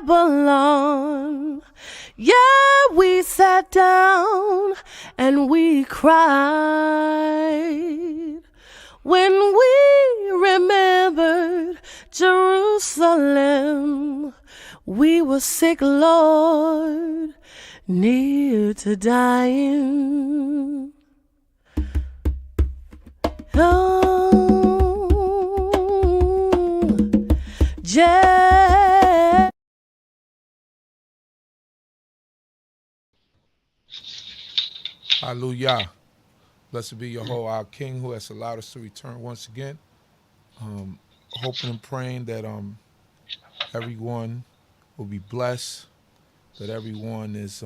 Babylon. Yeah, we sat down and we cried when we remembered Jerusalem. We were sick, Lord, near to dying. Oh, Hallelujah. Blessed be Yehovah, our King, who has allowed us to return once again. Hoping and praying that everyone will be blessed, that everyone is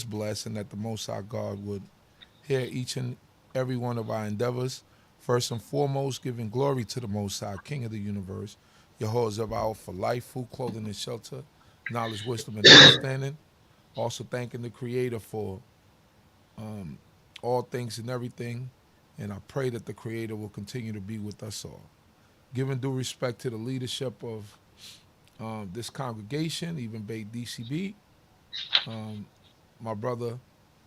blessed, and that the Most High God would hear each and every one of our endeavors. First and foremost, giving glory to the Most High, King of the universe, Yehovah for life, food, clothing, and shelter, knowledge, wisdom, and understanding. Also thanking the Creator for all things and everything, and I pray that the Creator will continue to be with us all. Giving due respect to the leadership of this congregation, even D.C.B, my brother,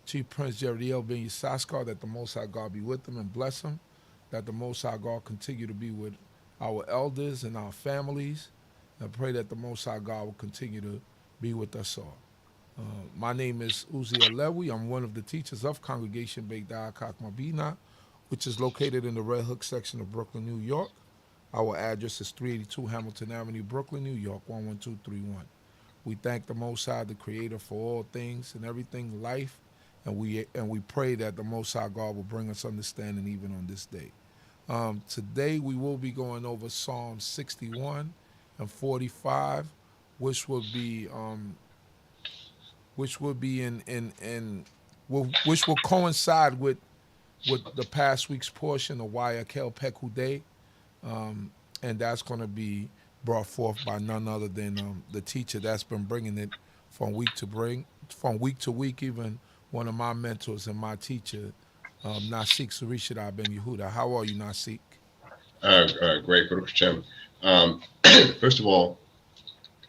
Chief Prince Jeriel Ben Yissaskar, that the Most High God be with him and bless him, that the Most High God continue to be with our elders and our families. I pray that the Most High God will continue to be with us all. My name is Uzi Alewi. I'm one of the teachers of Congregation BINAH, CHOKMAH, BINAH, which is located in the Red Hook section of Brooklyn, New York. Our address is 382 Hamilton Avenue, Brooklyn, New York, 11231. We thank the Most High, the Creator, for all things and everything, life, and we pray that the Most High God will bring us understanding even on this day. Today we will be going over Psalms 61 and 45, which will coincide with the past week's portion of Wayakel Pekudei, and that's going to be brought forth by none other than the teacher that's been bringing it from week to week. Even one of my mentors and my teacher, Nasik Zurishaddai Ben Yehudah. How are you, Nasik? Great, Baruch Hashem. First of all,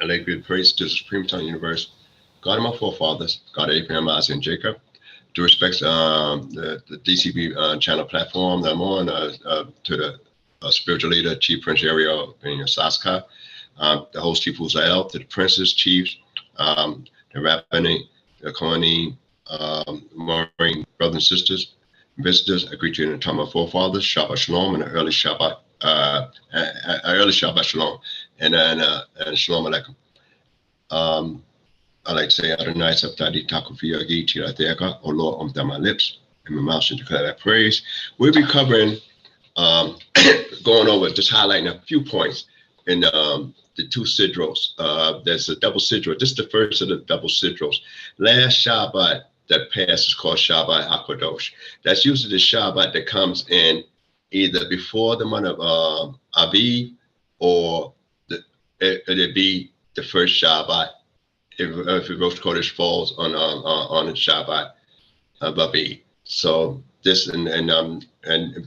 I'd like to give praise to the Supreme Time Universe, God of my forefathers, God of Abraham, Isaac, and Jacob. To respect the D.C.B channel platform that I'm on, to the spiritual leader, Chief Prince Ariel Ben Yissaskar, the host Chief Uzael, to the princes, chiefs, the rabbinic, the Kohanim, Marine brothers and sisters, visitors. I greet you in the time of forefathers, Shabbat Shalom, and an early Shabbat Shalom, and Shalom Aleichem. I like to say, Adonai Sabtadi Takufia Giti Lateka, O Lord, on my lips, and my mouth should declare that praise. We'll be covering, going over, just highlighting a few points in the two sidros. There's a double sidro. This is the first of the double sidros. Last Shabbat that passed is called Shabbat HaKadosh. That's usually the Shabbat that comes in either before the month of Aviv, or it'd be the first Shabbat if Rosh Chodesh falls on the Shabbat of Aviv. So this and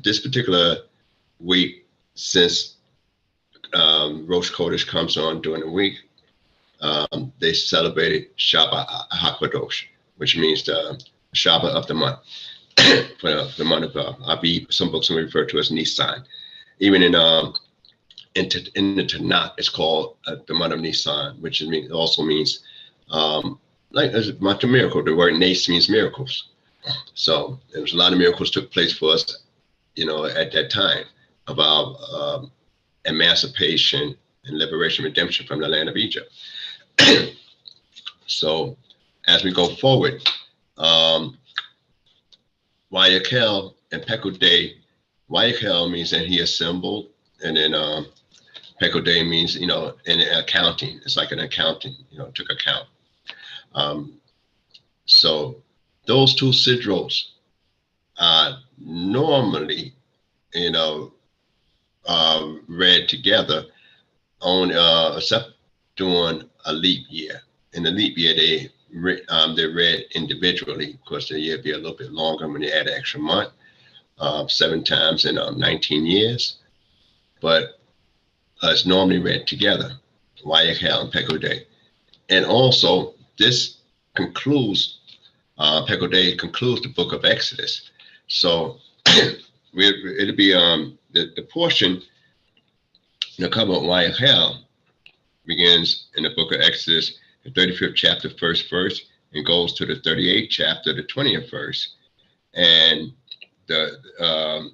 this particular week, since Rosh Chodesh comes on during the week, they celebrated Shabbat HaKadosh, which means the Shabbat of the month, for the month of Aviv. Some books refer to as Nisan. Even in the Tanakh, it's called the month of Nisan, which also means like as much a miracle. The word Nes means miracles. So there was a lot of miracles took place for us, at that time, of our emancipation and liberation, redemption from the land of Egypt. So as we go forward, Wayakel and Pekudei, Wayakel means that he assembled, and then Pekudei means, in accounting, it's like an accounting, took account. So those two sidros are normally, read together on except during a leap year. In the leap year, they're read individually because the year be a little bit longer when they add an extra month, 7 times in 19 years. But it's normally read together, Wayakel and Pekudei. And also, this concludes, Pekode concludes the book of Exodus. So it'll be the portion, the CHOKMAH YAH, begins in the book of Exodus, the 35th chapter, first verse, and goes to the 38th chapter, the 20th verse. And the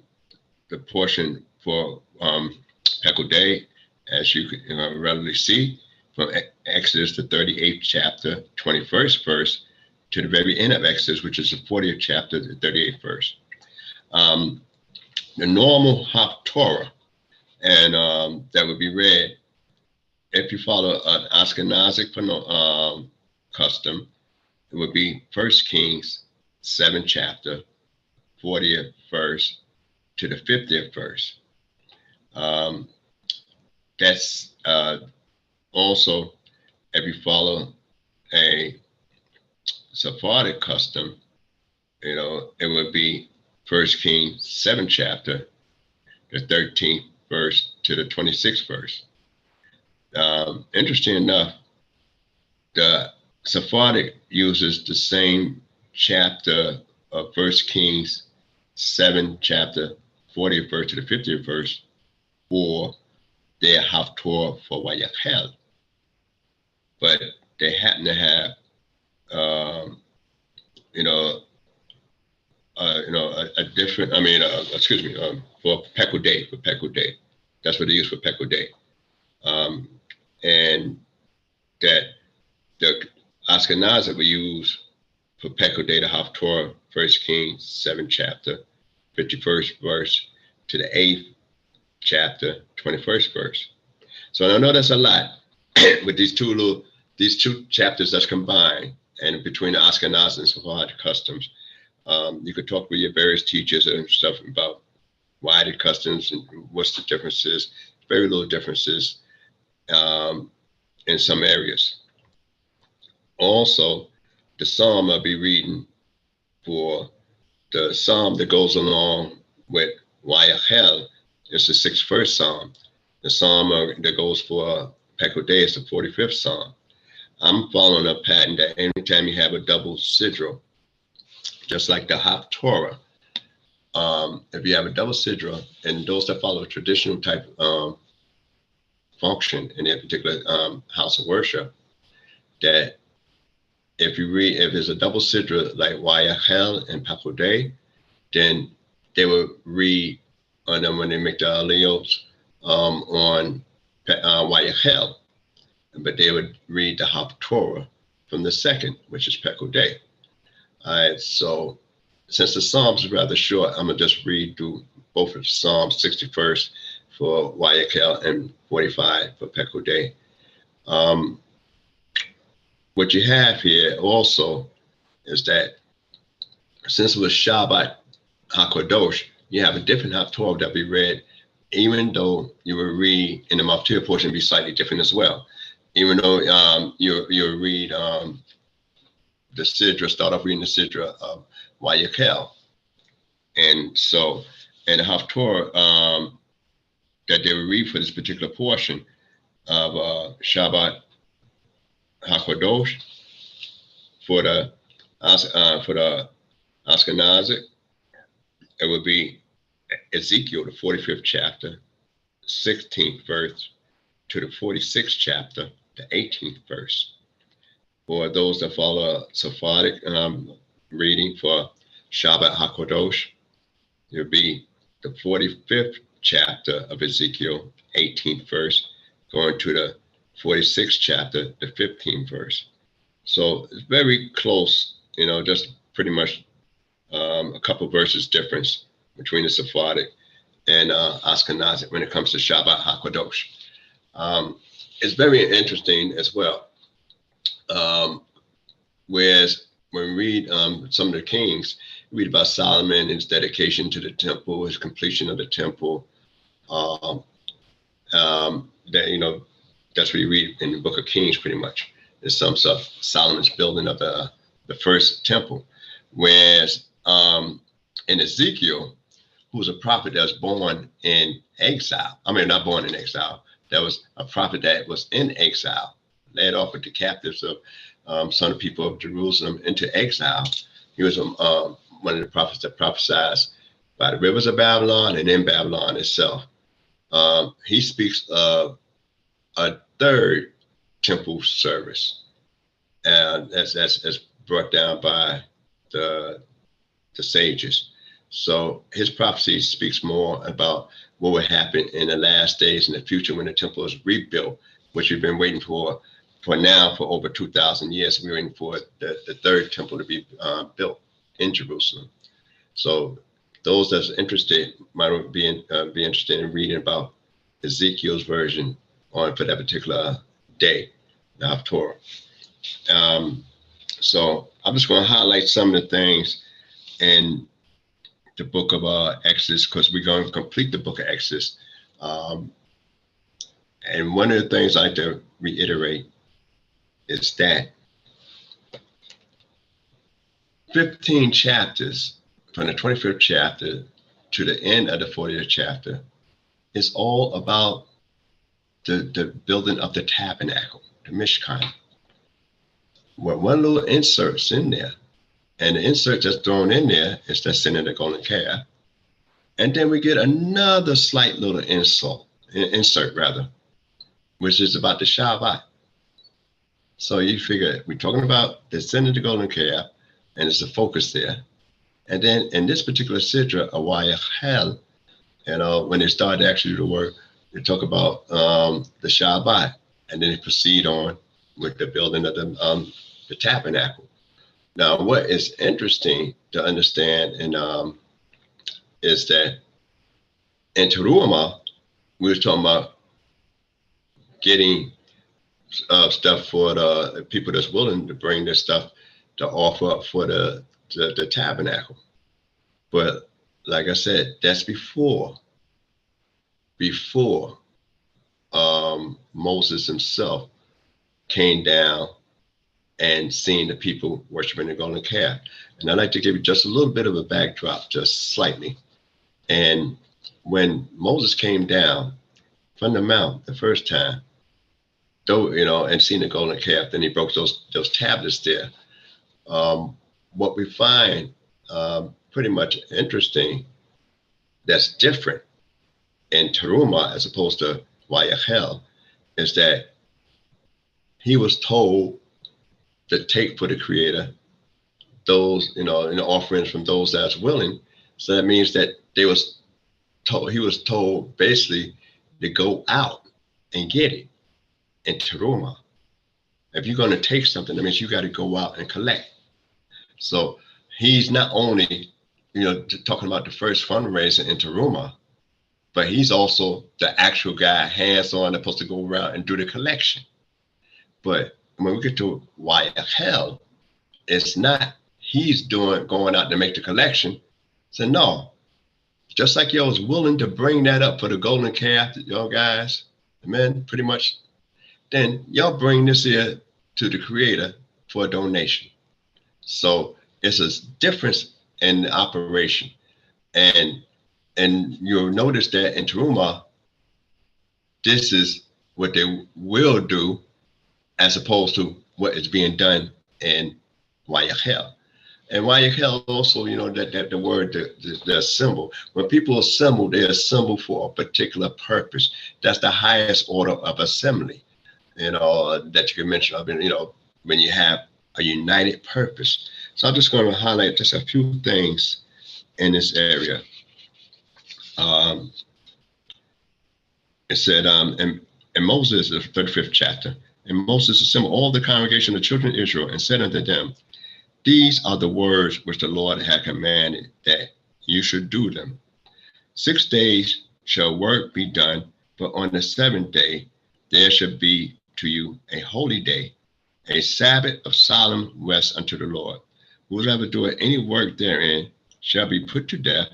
portion for Pekode, as you can readily see, from Exodus, the 38th chapter, 21st verse, to the very end of Exodus, which is the 40th chapter, the 38th verse. The normal Torah, and that would be read, if you follow an Ashkenazic custom, it would be 1 Kings 7th chapter, 40th verse to the 50th verse. That's also, if you follow a Sephardic custom, it would be 1 Kings 7th chapter, the 13th verse to the 26th verse. Interesting enough, the Sephardic uses the same chapter of 1 Kings 7 chapter, 40th verse to the 50th verse for their Haftorah for YAH. But they happen to have, a different, for Pekode. That's what they use for Pekode. And that the Ashkenaz we use for Pekode, the Haftorah, 1 Kings 7 chapter, 51st verse to the 8th chapter, 21st verse. So I know that's a lot with these two chapters that's combined, and between the Ashkenaz and Sephardic customs. You could talk with your various teachers and stuff about why the customs and what's the differences. Very little differences in some areas. Also, the psalm I'll be reading for the psalm that goes along with YAH is the 61st psalm. The psalm that goes for Pekode is the 45th psalm. I'm following a pattern that anytime you have a double sidra, just like the Haftorah, if you have a double sidra, and those that follow a traditional type function in their particular house of worship, that if there's a double sidra like YAH and Pekode, then they will read on them when they make the alleles on YAH, but they would read the Haftorah from the second, which is Pekode. All right, so since the Psalms is rather short, I'm gonna just read through both of Psalms 61st for YAH and 45 for Pekode. What you have here also is that since it was Shabbat HaKadosh, you have a different Haftorah that be read, even though you will read in the Maftir portion be slightly different as well. Even though you'll read the Sidra, start off reading the Sidra of YAH. And so, and the Haftorah that they will read for this particular portion of Shabbat HaKadosh for the Ashkenazic, it would be Ezekiel, the 45th chapter, 16th verse to the 46th chapter, the 18th verse. For those that follow Sephardic reading for Shabbat HaKadosh, it would be the 45th chapter of Ezekiel, 18th verse, going to the 46th chapter, the 15th verse. So it's very close, just pretty much a couple verses difference between the Sephardic and Ashkenazic when it comes to Shabbat HaKadosh. It's very interesting as well. Whereas when we read some of the Kings, we read about Solomon and his dedication to the temple, his completion of the temple. That's what you read in the book of Kings pretty much. There's some stuff, Solomon's building of the first temple. Whereas in Ezekiel, who was a prophet that was born in exile. I mean, not born in exile. That was a prophet that was in exile led off with the captives of some of the people of Jerusalem into exile. He was one of the prophets that prophesied by the rivers of Babylon and in Babylon itself. He speaks of a third temple service, and that's brought down by the sages. So his prophecy speaks more about what will happen in the last days in the future when the temple is rebuilt, which we've been waiting for now for over 2,000 years. We're waiting for the third temple to be built in Jerusalem. So those that's interested might be interested in reading about Ezekiel's version for that particular day, the Torah. So I'm just going to highlight some of the things in the book of Exodus, because we're going to complete the book of Exodus. And one of the things I like to reiterate is that 15 chapters from the 25th chapter to the end of the 40th chapter is all about the building of the tabernacle, the Mishkan. Where one little insert's in there, and the insert that's thrown in there is the sin of the golden calf. And then we get another slight little insert, which is about the Shabbat. So you figure we're talking about the sin of the golden calf, and it's the focus there. And then in this particular sidra, Awayachel, when they start actually the work, they talk about the Shabbat, and then they proceed on with the building of the tabernacle. Now, what is interesting to understand is that in Terumah, we were talking about getting stuff for the people that's willing to bring this stuff to offer up for the tabernacle. But like I said, that's before Moses himself came down and seen the people worshiping the golden calf. And I'd like to give you just a little bit of a backdrop, just slightly. And when Moses came down from the mount the first time, and seen the golden calf, then he broke those tablets there. What we find pretty much interesting that's different in Terumah as opposed to Wayachel is that he was told to take for the Creator those, and offerings from those that's willing. So that means that he was told basically to go out and get it in Terumah. If you're going to take something, that means you got to go out and collect. So he's not only, talking about the first fundraiser in Terumah, but he's also the actual guy, hands-on, supposed to go around and do the collection. But when we get to Wayachel, it's not he's going out to make the collection. So no, just like y'all was willing to bring that up for the golden calf, y'all guys, amen, pretty much, then y'all bring this here to the Creator for a donation. So it's a difference in the operation. And you'll notice that in Terumah, this is what they will do as opposed to what is being done in Wayachel. And Wayachel also, that the word, the symbol. When people assemble, they assemble for a particular purpose. That's the highest order of assembly, that you can mention. When you have a united purpose. So I'm just going to highlight just a few things in this area. It said, in Moses, the 35th chapter, and Moses assembled all the congregation of the children of Israel and said unto them, these are the words which the Lord had commanded that you should do them. 6 days shall work be done, but on the 7th day there shall be to you a holy day, a Sabbath of solemn rest unto the Lord. Whosoever doeth any work therein shall be put to death.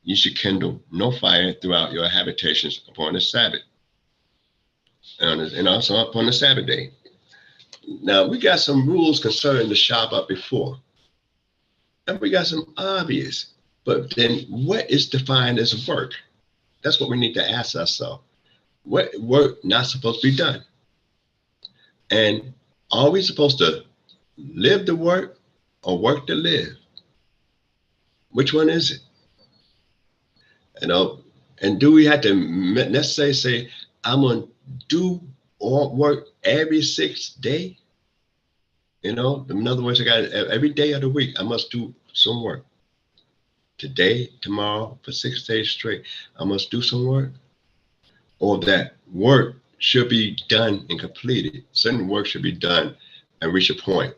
You should kindle no fire throughout your habitations upon the Sabbath, and also upon the Sabbath day. Now, we got some rules concerning the Shabbat before, and we got some obvious, but then what is defined as work? That's what we need to ask ourselves. What work not supposed to be done? And are we supposed to live to work or work to live? Which one is it? You know, and do we have to necessarily say, I'm going to do or work every 6th day? You know, in other words, I got every day of the week, I must do some work. Today, tomorrow, for 6 days straight, I must do some work. Or that work should be done and completed. Certain work should be done and reach a point.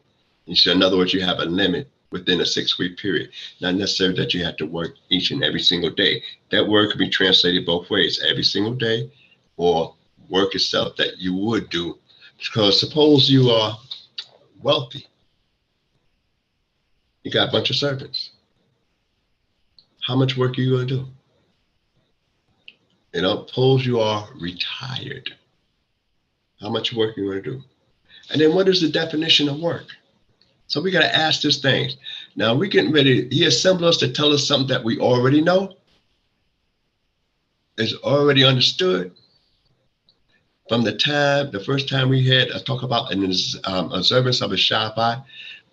So in other words, you have a limit within a 6-week period. Not necessarily that you have to work each and every single day. That word could be translated both ways, every single day, or work itself that you would do. Because suppose you are wealthy. You got a bunch of servants. How much work are you going to do? You know, suppose you are retired. How much work are you going to do? And then what is the definition of work? So we got to ask these things. Now we're getting ready. He assembled us to tell us something that we already know, is already understood. From the first time we had a talk about an observance of a Shabbat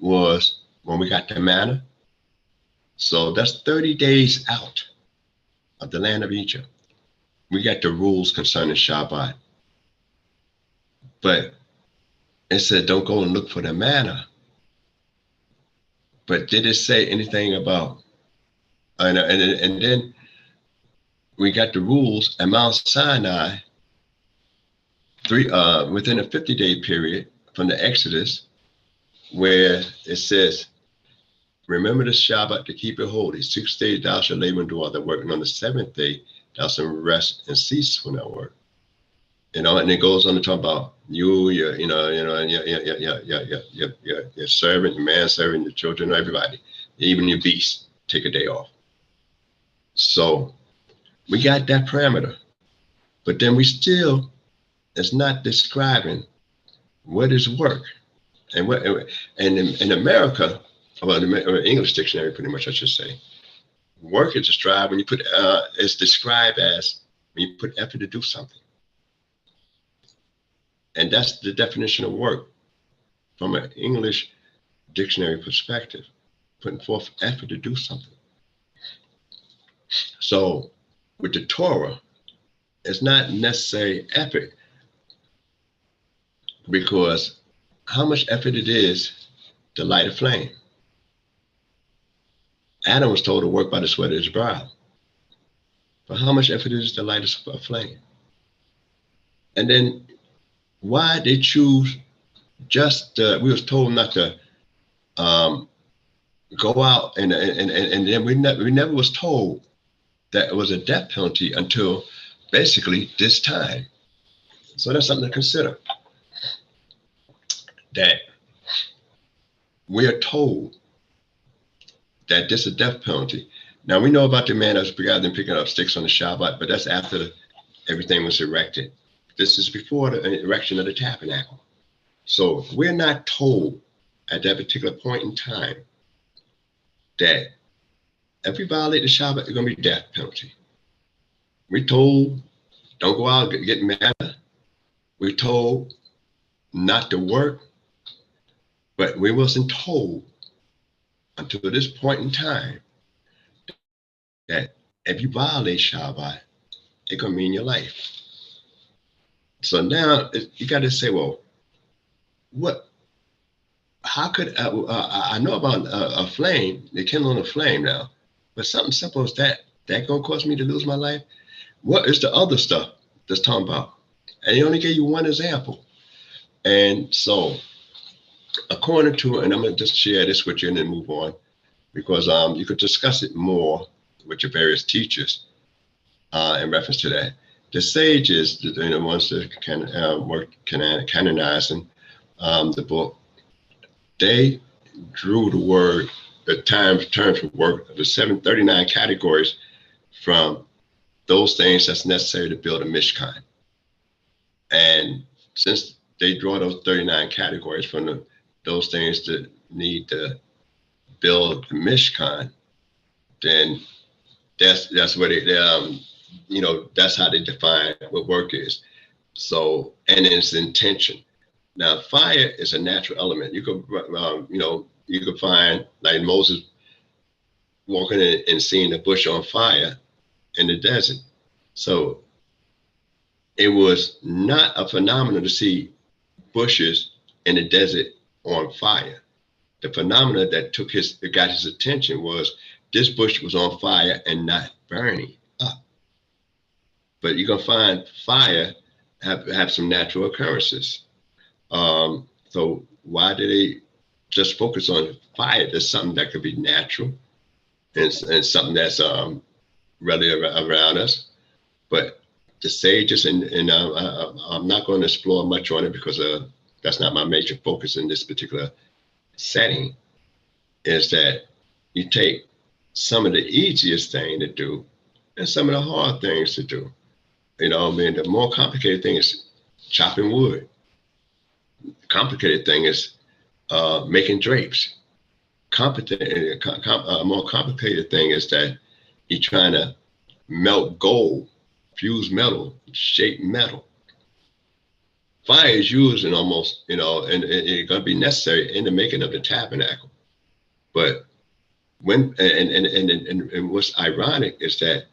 was when we got the manna. So that's 30 days out of the land of Egypt. We got the rules concerning Shabbat. But it said, don't go and look for the manna. But did it say anything about, and then we got the rules at Mount Sinai, within a 50-day period from the Exodus, where it says, remember the Shabbat to keep it holy. 6 days thou shalt labor and do all the work, and on the 7th day thou shalt rest and cease from that work. You know, and it goes on to talk about your servant, your manservant, your children, everybody, even your beasts, take a day off. So we got that parameter, but then we still, it's not describing what is work. And what, and in America, well, the English dictionary, pretty much, I should say, work is described when you put, it's described as when you put effort to do something. And that's the definition of work from an English dictionary perspective, putting forth effort to do something. So with the Torah, it's not necessary effort, because how much effort it is to light a flame. Adam was told to work by the sweat of his brow. But how much effort it is to light a flame? And then why they choose just, we was told not to go out, and then we never was told that it was a death penalty until basically this time. So that's something to consider. That we are told that this is a death penalty. Now we know about the man that was begotten picking up sticks on the Shabbat, but that's after everything was erected. This is before the erection of the tabernacle. So we're not told at that particular point in time that if you violate the Shabbat, it's going to be death penalty. We're told don't go out and get manna. We're told not to work, but we wasn't told until this point in time that if you violate Shabbat, it's going to mean your life. So now you got to say, well, how could, I know about a flame, they kindle on a flame now, but something simple as that going to cause me to lose my life? What is the other stuff that's talking about? And he only gave you one example. And so according to, and I'm going to just share this with you and then move on, because you could discuss it more with your various teachers in reference to that. The sages, the ones that were canonizing the book, they drew the word, the term for work, the 739 categories from those things that's necessary to build a Mishkan. And since they draw those 39 categories from those things that need to build the Mishkan, then that's where they that's how they define what work is. So, and it's intention. Now, fire is a natural element. You could, you could find like Moses walking in and seeing a bush on fire in the desert. So it was not a phenomenon to see bushes in the desert on fire. The phenomenon that got his attention was this bush was on fire and not burning up. But you're gonna find fire have some natural occurrences. So why did they just focus on fire? There's something that could be natural and something that's really around us. But the sages, and I'm not going to explore much on it because that's not my major focus in this particular setting, is that you take some of the easiest thing to do and some of the hard things to do. You know, I mean, the more complicated thing is chopping wood. The complicated thing is making drapes. A more complicated thing is that you're trying to melt gold, fuse metal, shape metal. Fire is used in almost, and it's going to be necessary in the making of the tabernacle. But when, and what's ironic is that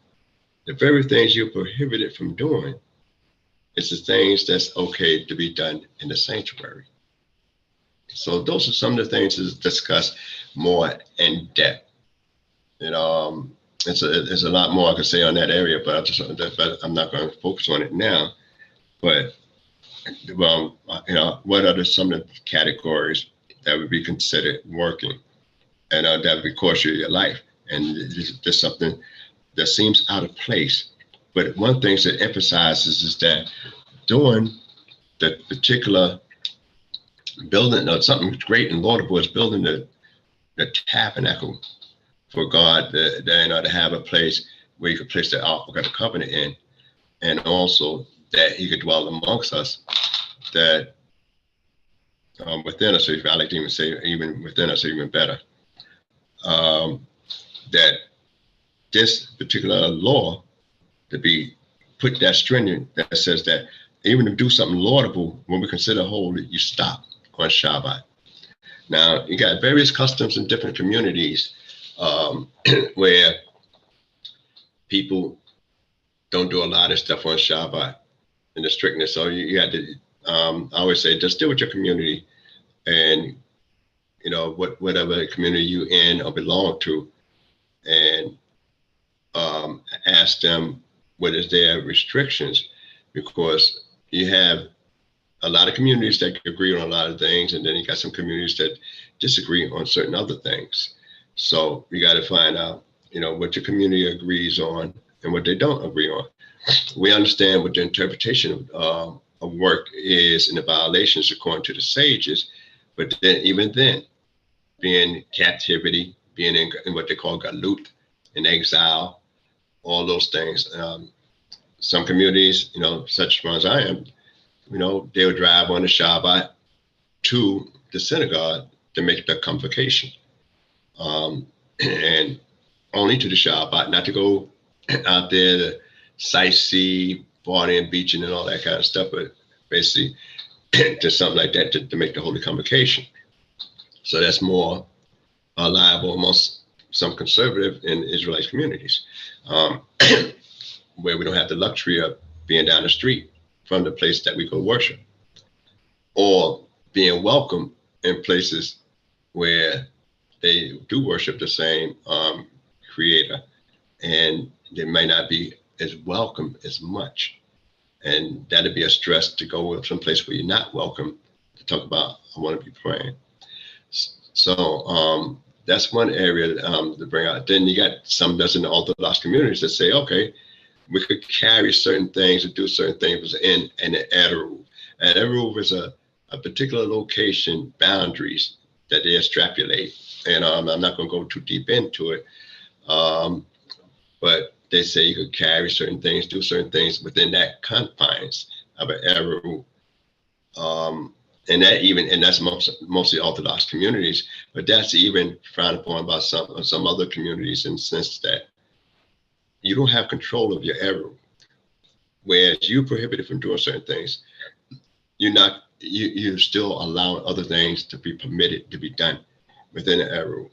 the very things you're prohibited from doing is the things that's okay to be done in the sanctuary. So those are some of the things to discuss more in depth. There's a lot more I could say on that area, but I'm not going to focus on it now. But what are some of the categories that would be considered working, and that would be course of your life? And there's something that seems out of place. But one thing that emphasizes is that during the particular building of something great and laudable is building the tabernacle for God, to have a place where you could place the Ark of the Covenant in, and also that he could dwell amongst us, that within us, I like to even say even within us, even better, that this particular law to be put that stringent, that says that even to do something laudable, when we consider holy, you stop on Shabbat. Now, you got various customs in different communities where people don't do a lot of stuff on Shabbat in the strictness. So you got to, I always say, just deal with your community, and whatever community you in or belong to, and ask them what is their restrictions, because you have a lot of communities that agree on a lot of things, and then you got some communities that disagree on certain other things. So you got to find out, what your community agrees on and what they don't agree on. We understand what the interpretation of work is and the violations according to the sages, but then even then, being in captivity, being in what they call galut, in exile, all those things. Some communities, such ones I am, they'll drive on the Shabbat to the synagogue to make the convocation, and only to the Shabbat, not to go out there to sightsee, partying, beaching, and all that kind of stuff, but basically to something like that to make the holy convocation. So that's more liable amongst some conservative and Israelite communities, where we don't have the luxury of being down the street from the place that we go worship, or being welcome in places where they do worship the same creator, and they may not be as welcome as much. And that'd be a stress to go someplace where you're not welcome to talk about, I want to be praying. So that's one area to bring out. Then you got some that's in the Orthodox communities that say, okay, we could carry certain things and do certain things in the Eruv. And Eruv is a particular location, boundaries that they extrapolate. And I'm not going to go too deep into it. But they say you could carry certain things, do certain things within that confines of an Eruv. And that's mostly Orthodox communities, but that's even frowned upon by some other communities, in the sense that you don't have control of your Eruv. Whereas you're prohibited from doing certain things, you're not you're still allowing other things to be permitted to be done within the rule.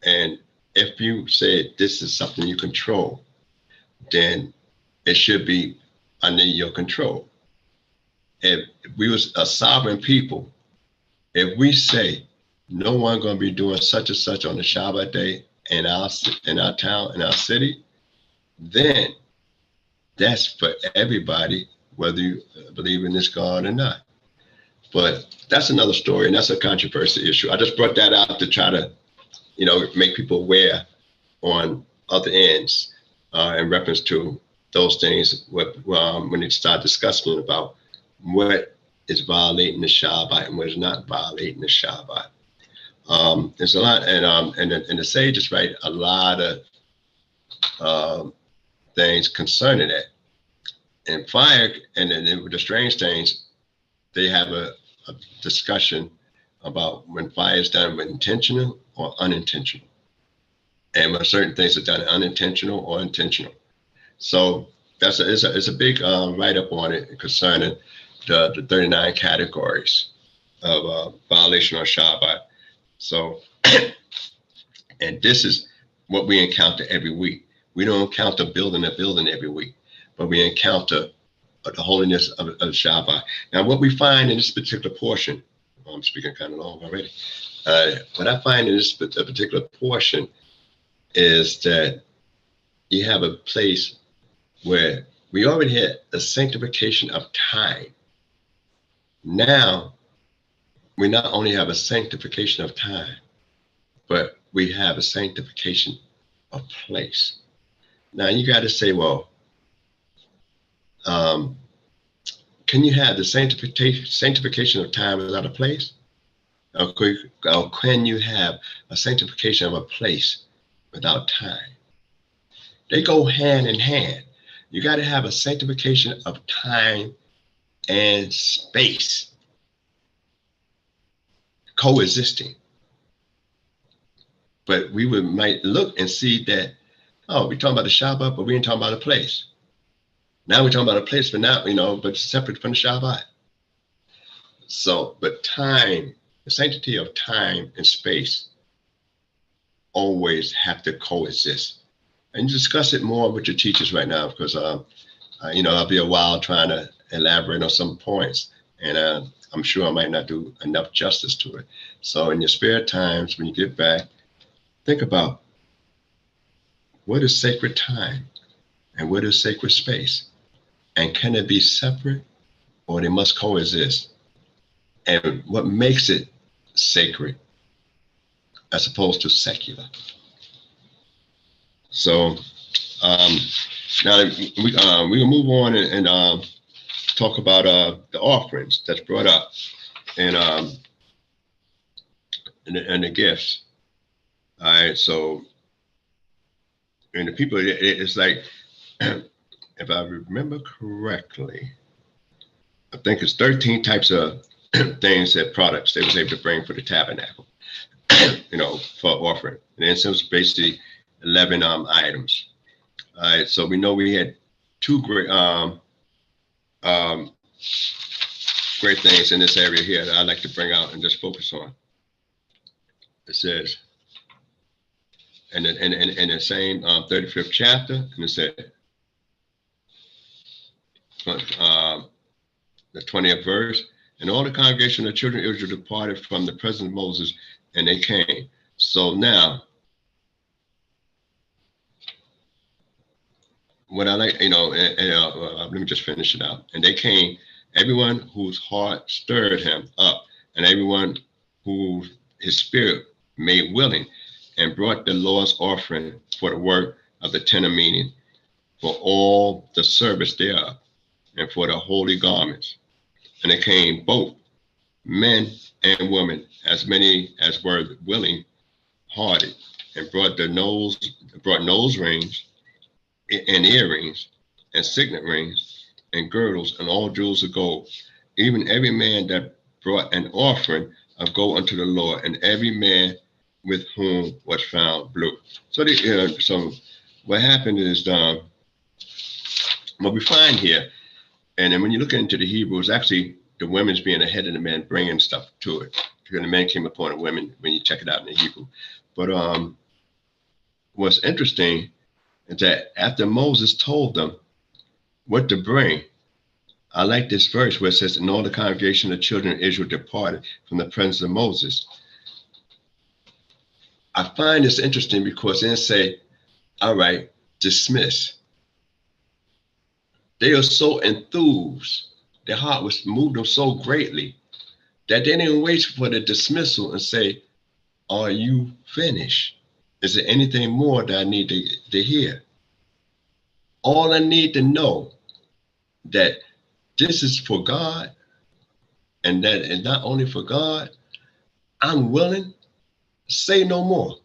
And if you say this is something you control, then it should be under your control. If we was a sovereign people, if we say no one going to be doing such and such on the Shabbat day in our town, in our city, then that's for everybody, whether you believe in this God or not. But that's another story, and that's a controversial issue. I just brought that out to try to, make people aware on other ends in reference to those things when they start discussing about what is violating the Shabbat and what is not violating the Shabbat. There's a lot, and the sages write a lot of things concerning that. And fire, and then the strange things, they have a discussion about when fire is done with intentional or unintentional, and when certain things are done unintentional or intentional. So it's a big write-up on it concerning the 39 categories of violation of Shabbat. So, and this is what we encounter every week. We don't encounter building a building every week, but we encounter the holiness of Shabbat. Now, what we find in this particular portion, I'm speaking kind of long already. What I find in this particular portion is that you have a place where we already had the sanctification of time. Now, we not only have a sanctification of time, but we have a sanctification of place. Now, you got to say, well, can you have the sanctification of time without a place? Or can you have a sanctification of a place without time? They go hand in hand. You got to have a sanctification of time and space coexisting. But we might look and see that, oh, we're talking about the Shabbat, but we ain't talking about a place. Now we're talking about a place, but now, but separate from the Shabbat. So, but time, the sanctity of time and space always have to coexist. And you discuss it more with your teachers right now, because, I'll be a while trying to elaborate on some points, and I'm sure I might not do enough justice to it. So in your spare times, when you get back, think about what is sacred time and what is sacred space, and can they be separate or they must coexist? And what makes it sacred as opposed to secular? So now we can move on and talk about the offerings that's brought up and the gifts. All right, so and the people, it's like, if I remember correctly, I think it's 13 types of things that products they was able to bring for the tabernacle, for offering. And then so it's basically 11 items. All right, so we know we had two great great things in this area here that I'd like to bring out and just focus on. It says, in the same 35th chapter, and it said, the 20th verse, and all the congregation of the children of Israel departed from the presence of Moses, and they came. So now, what I like, let me just finish it out. And they came, everyone whose heart stirred him up, and everyone who his spirit made willing, and brought the Lord's offering for the work of the tent of meeting, for all the service thereof, and for the holy garments. And it came both men and women, as many as were willing hearted, and brought nose rings and earrings and signet rings and girdles and all jewels of gold, even every man that brought an offering of gold unto the Lord, and every man with whom was found blue. So so what happened is what we find here, and then when you look into the Hebrew, it's actually the women's being ahead of the men, bringing stuff to it. Because the men came upon the women when you check it out in the Hebrew. But what's interesting is that after Moses told them what to bring, I like this verse where it says, and all the congregation of the children of Israel departed from the presence of Moses. I find this interesting because they didn't say, all right, dismiss. They are so enthused. Their heart was moved them so greatly that they didn't wait for the dismissal and say, are you finished? Is there anything more that I need to hear? All I need to know that this is for God, and that is not only for God, I'm willing, say no more.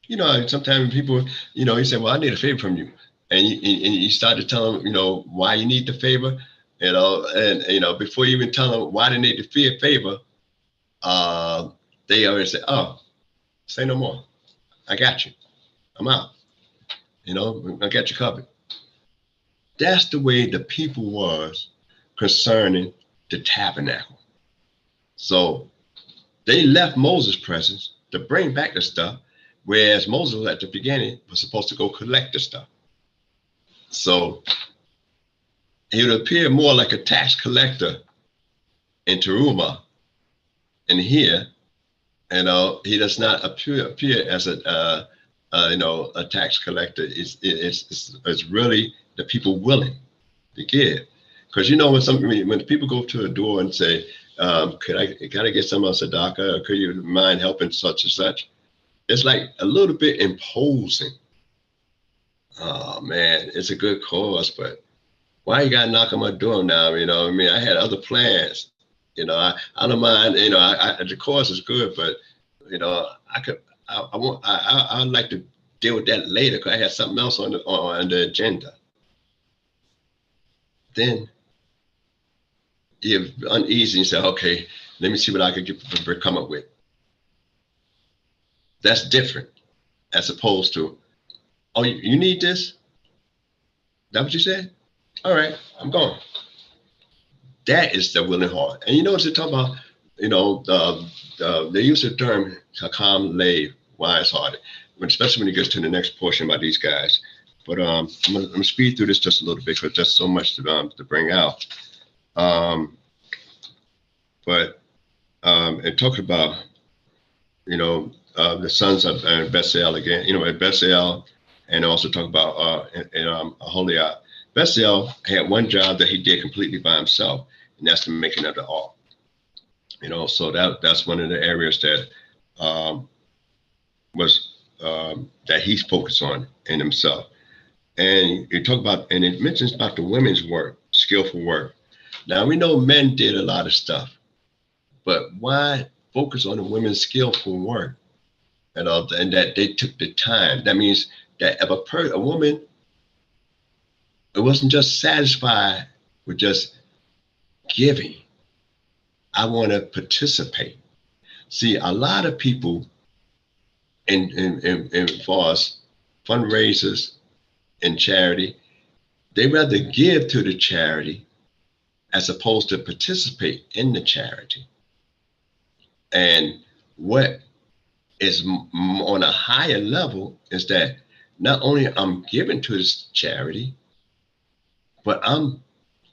You know, sometimes people, you know, you say, well, I need a favor from you. And you start to tell them, you know, why you need the favor, you know, and, you know, before you even tell them why they need the favor, they already say, oh, say no more. I got you. I'm out. You know, I got you covered. That's the way the people was concerning the tabernacle. So they left Moses' presence to bring back the stuff, whereas Moses at the beginning was supposed to go collect the stuff. So he would appear more like a tax collector in Terumah, and here, you know, he does not appear as a tax collector. It's really the people willing to give, because you know when people go to a door and say, "Can I get some tzedakah? Or could you mind helping such and such?" It's like a little bit imposing. Oh man, it's a good cause, but why you gotta knock on my door now? You know, I mean, I had other plans. You know, I don't mind. You know, the cause is good, but you know, I'd like to deal with that later because I had something else on the agenda. Then you're uneasy and say, okay, let me see what I could come up with. That's different as opposed to, oh, you need this? That what you said? All right, I'm going. That is the willing heart. And you know what they're talking about? You know, they use the term Hakam Lev, wise-hearted, especially when it gets to the next portion about these guys. But I'm gonna speed through this just a little bit because there's so much to bring out. And talking about, you know, the sons of Bethel again, you know, Bethel, and also talk about Aholiab. Bethel had one job that he did completely by himself, and that's the making of the ark. You know, so that's one of the areas that that he's focused on in himself. And you talk about, and it mentions about the women's work, skillful work. Now we know men did a lot of stuff, but why focus on the women's skillful work? And that they took the time. That means that if a woman, it wasn't just satisfied with just giving. I want to participate. See, a lot of people in far as fundraisers and charity, they rather give to the charity as opposed to participate in the charity. And what is on a higher level is that not only I'm giving to this charity, but I'm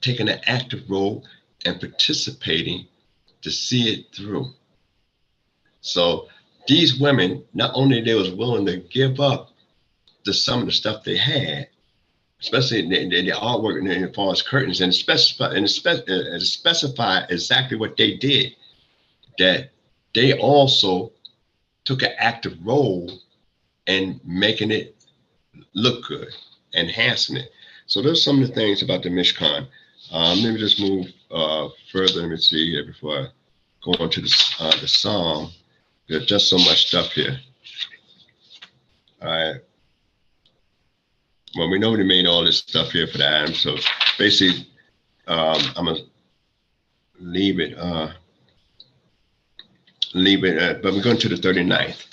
taking an active role and participating to see it through. So these women, not only they was willing to give up some of the stuff they had, especially the artwork and as far as curtains, and specify exactly what they did, that they also took an active role in making it look good, enhancing it. So there's some of the things about the Mishkan. Let me just move further. Let me see here before I go on to the Psalm. There's just so much stuff here. All right. Well, we know they made all this stuff here for the Adam. So basically, I'm gonna leave it. But we're going to the 39th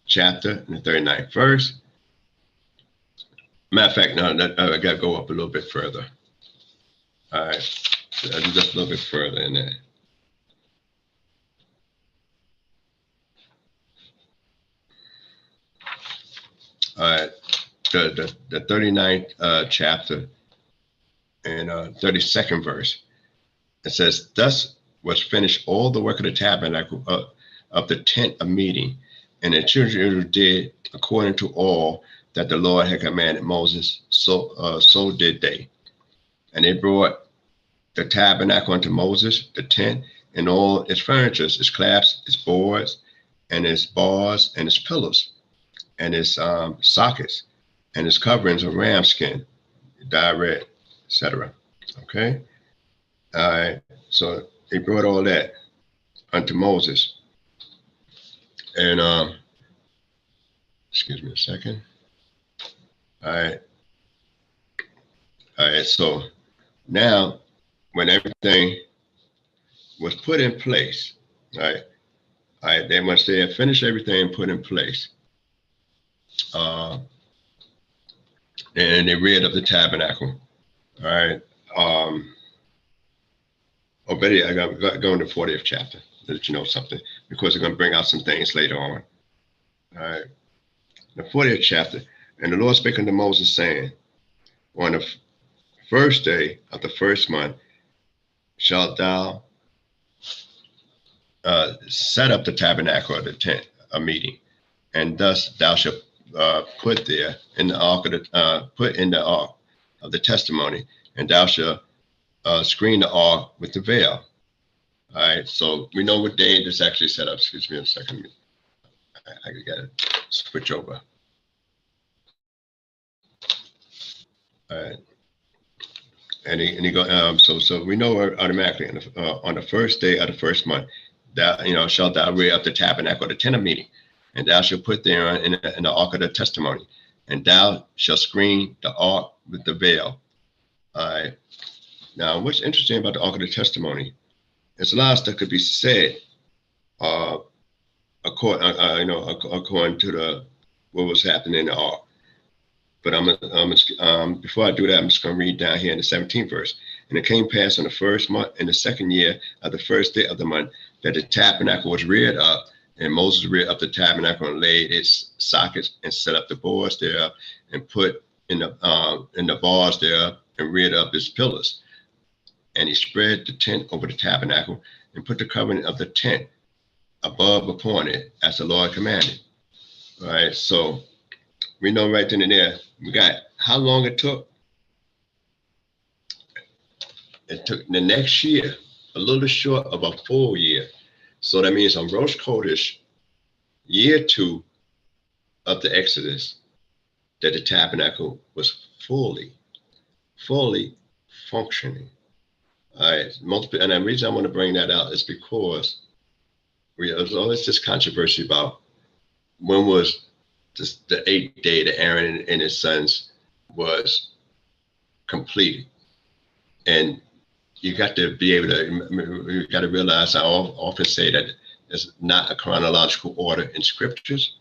chapter and the 39th verse. Matter of fact, no, I got to go up a little bit further. All right, so I'll do just a little bit further in there. All right, the 39th chapter and 32nd verse. It says, "Thus was finished all the work of the tabernacle of the tent of meeting, and the children of Israel did according to all that the Lord had commanded Moses. So did they. And they brought the tabernacle unto Moses, the tent, and all its furniture, its clasps, its boards, and its bars, and its pillars, and its sockets, and its coverings of ram skin, dyed red, etc." Okay. All right. So they brought all that unto Moses. And excuse me a second. All right. All right. So now, when everything was put in place, right? They must have finished everything put in place. And they reared up the tabernacle. All right. Betty, I got to go into the 40th chapter to let you know something, because they're going to bring out some things later on. All right. The 40th chapter. "And the Lord spake unto Moses, saying, On the first day of the first month shalt thou set up the tabernacle of the tent of meeting, and thus thou shalt put there in the ark of the testimony, and thou shalt screen the ark with the veil." All right, so we know what day this actually set up. Excuse me a second. I got to switch over. All right. And he go. So we know automatically on the first day of the first month, thou shalt thou rear up the tabernacle of the tent of meeting, and thou shalt put there in the ark of the testimony, and thou shalt screen the ark with the veil. All right. Now, what's interesting about the ark of the testimony is a lot of stuff could be said according to what was happening in the ark. But before I do that, I'm just going to read down here in the 17th verse. "And it came past on the first month in the second year of the first day of the month that the tabernacle was reared up, and Moses reared up the tabernacle and laid its sockets and set up the boards thereof, and put in the bars thereof, and reared up its pillars. And he spread the tent over the tabernacle, and put the covering of the tent above upon it, as the Lord commanded." All right, so we know right then and there, we got how long it took. It took the next year, a little short of a full year. So that means on Rosh Chodesh, year 2 of the Exodus, that the tabernacle was fully functioning. All right, and the reason I want to bring that out is because there's always this controversy about when was the 8th day that Aaron and his sons was completed. And you got to be able to, you got to realize, I often say that there's not a chronological order in scriptures.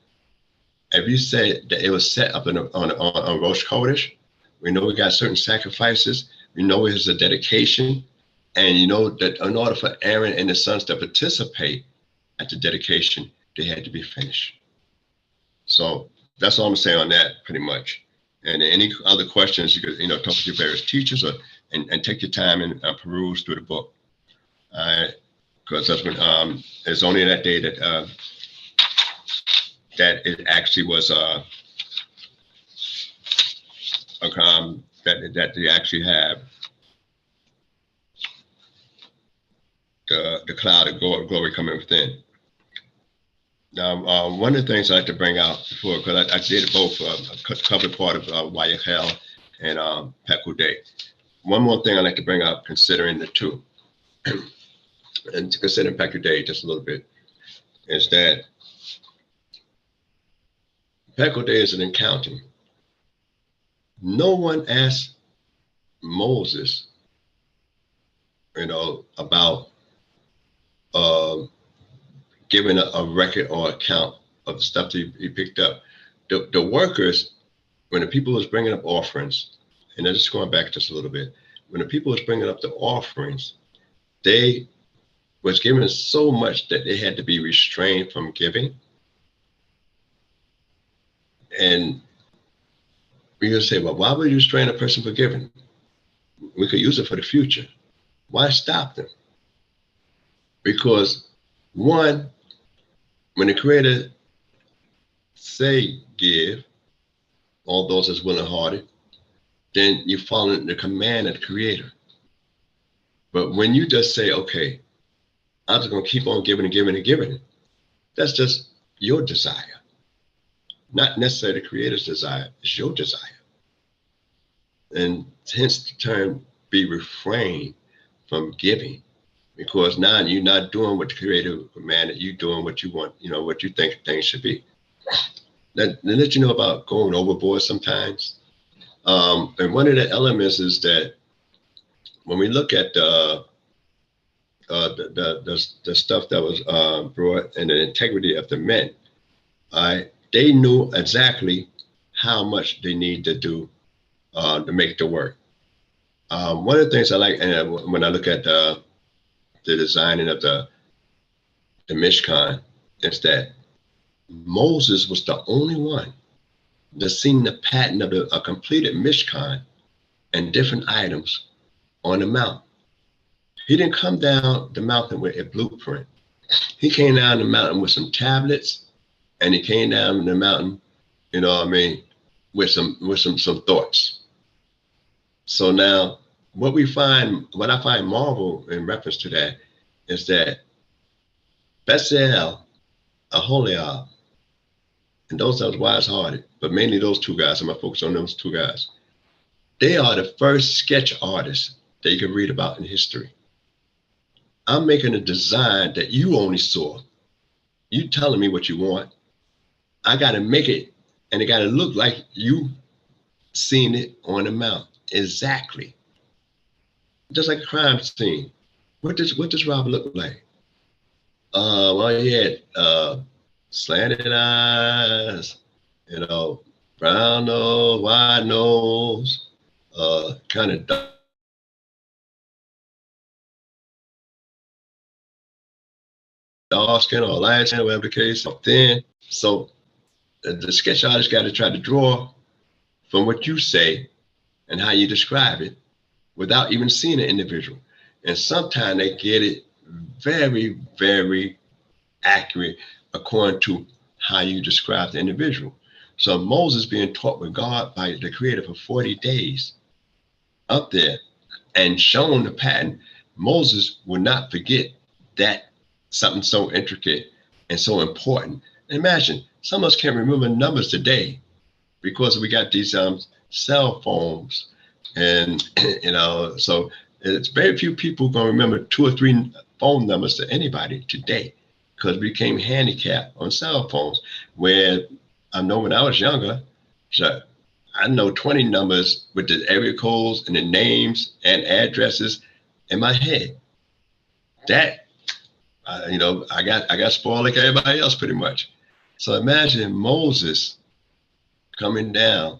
If you say that it was set up on Rosh Chodesh, we know we got certain sacrifices, we know it was a dedication, and you know that in order for Aaron and his sons to participate at the dedication, they had to be finished. So that's all I'm saying on that, pretty much. And any other questions, you could talk to your various teachers, and take your time and peruse through the book. Because that's when it's only that day that it actually was that they actually have the cloud of glory coming within. Now, one of the things I like to bring out before, because I did both, covered part of YAH and Pekudei. One more thing I like to bring up, considering the two, and to consider Pekudei just a little bit, is that Pekudei is an accounting. No one asked Moses, about giving a record or account of the stuff that he picked up. The workers, when the people was bringing up offerings, and I'm just going back just a little bit, when the people was bringing up the offerings, they was given so much that they had to be restrained from giving. And we're going to say, well, why would you restrain a person from giving? We could use it for the future. Why stop them? Because one, when the Creator say give, all those that's willing-hearted, then you follow the command of the Creator. But when you just say, okay, I'm just going to keep on giving and giving and giving, that's just your desire. Not necessarily the Creator's desire, it's your desire. And hence the term be refrained from giving, because now you're not doing what the Creator commanded, you're doing what you want, what you think things should be. Then let you know about going overboard sometimes. And one of the elements is that when we look at the stuff that was brought and the integrity of the men, they knew exactly how much they need to do to make the work. One of the things I like, and when I look at the designing of the Mishkan, is that Moses was the only one that seen the pattern of a completed Mishkan and different items on the mount. He didn't come down the mountain with a blueprint. He came down the mountain with some tablets, and he came down the mountain, with some thoughts. So now what I find marvel in reference to that is that Bezalel, Aholiab, and those that was wise-hearted, but mainly those two guys, I'm going to focus on those two guys. They are the first sketch artists that you can read about in history. I'm making a design that you only saw. You telling me what you want. I got to make it, and it got to look like you seen it on the mount. Exactly. Just like a crime scene. What does Robert look like? Well, he had slanted eyes, brown nose, wide nose, kind of dark skin or light skin, whatever the case, or thin. So the sketch artist got to try to draw from what you say and how you describe it without even seeing an individual. And sometimes they get it very, very accurate according to how you describe the individual. So Moses being taught with God by the Creator for 40 days up there and shown the pattern, Moses would not forget that something so intricate and so important. Imagine, some of us can't remember numbers today because we got these cell phones, and so it's very few people gonna remember 2 or 3 phone numbers to anybody today, because we became handicapped on cell phones. Where I know when I was younger, so I know 20 numbers with the area codes and the names and addresses in my head. That I got spoiled like everybody else pretty much. So imagine Moses coming down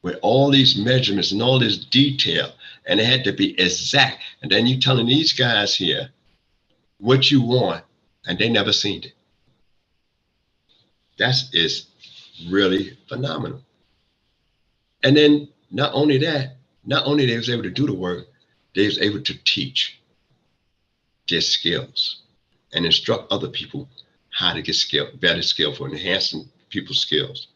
with all these measurements and all this detail, and it had to be exact. And then you telling these guys here what you want, and they never seen it. That is really phenomenal. And then not only they was able to do the work, they was able to teach their skills and instruct other people how to get better skillful and enhancing people's skills.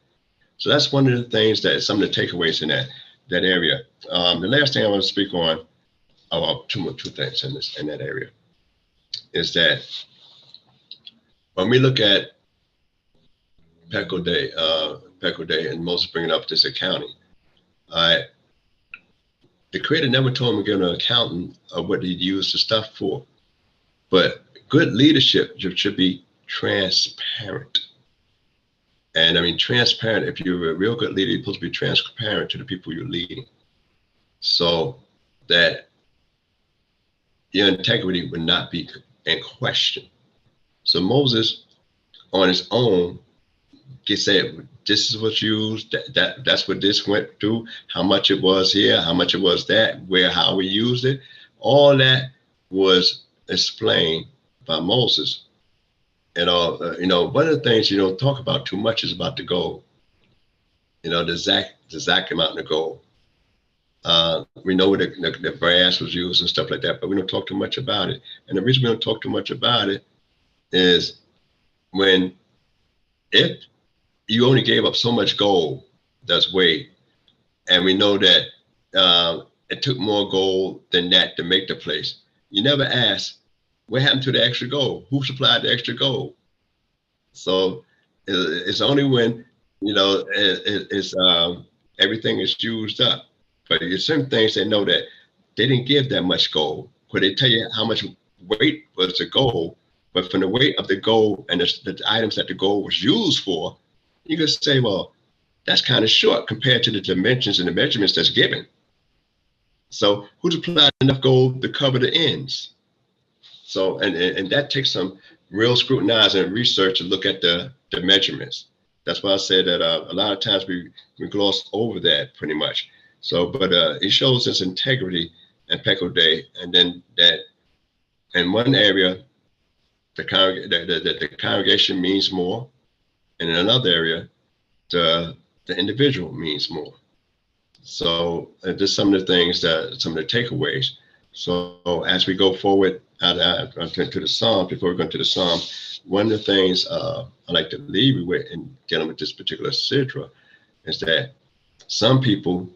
So that's one of the things that is some of the takeaways in that area. The last thing I want to speak on, two things in that area, is that when we look at Pekel Day and Moses bringing up this accounting, the Creator never told him to give an accountant of what he'd use the stuff for. But good leadership should be transparent. And I mean, transparent, if you're a real good leader, you're supposed to be transparent to the people you're leading, so that your integrity would not be in question. So Moses, on his own, He said, this is what's used, that's what this went through, how much it was here, how much it was that, how we used it. All that was explained by Moses. And one of the things you don't talk about too much is about the gold. The exact amount of gold. We know the brass was used and stuff like that, but we don't talk too much about it. And the reason we don't talk too much about it is if you only gave up so much gold, that's weight. And we know that it took more gold than that to make the place. You never ask, what happened to the extra gold? Who supplied the extra gold? So it's only when, everything is used up. But there's certain things they know that they didn't give that much gold. But they tell you how much weight was the gold. But from the weight of the gold and the items that the gold was used for, you could say, well, that's kind of short compared to the dimensions and the measurements that's given. So who supplied enough gold to cover the ends? So, and that takes some real scrutinizing and research to look at the measurements. That's why I said that a lot of times we gloss over that pretty much. So, but it shows its integrity and peccadillo, and then that in one area, the congregation means more, and in another area, the individual means more. So just some of the things some of the takeaways. So as we go forward to the Psalm, before we go into the Psalm, one of the things I like to leave you with in dealing with this particular sidra is that some people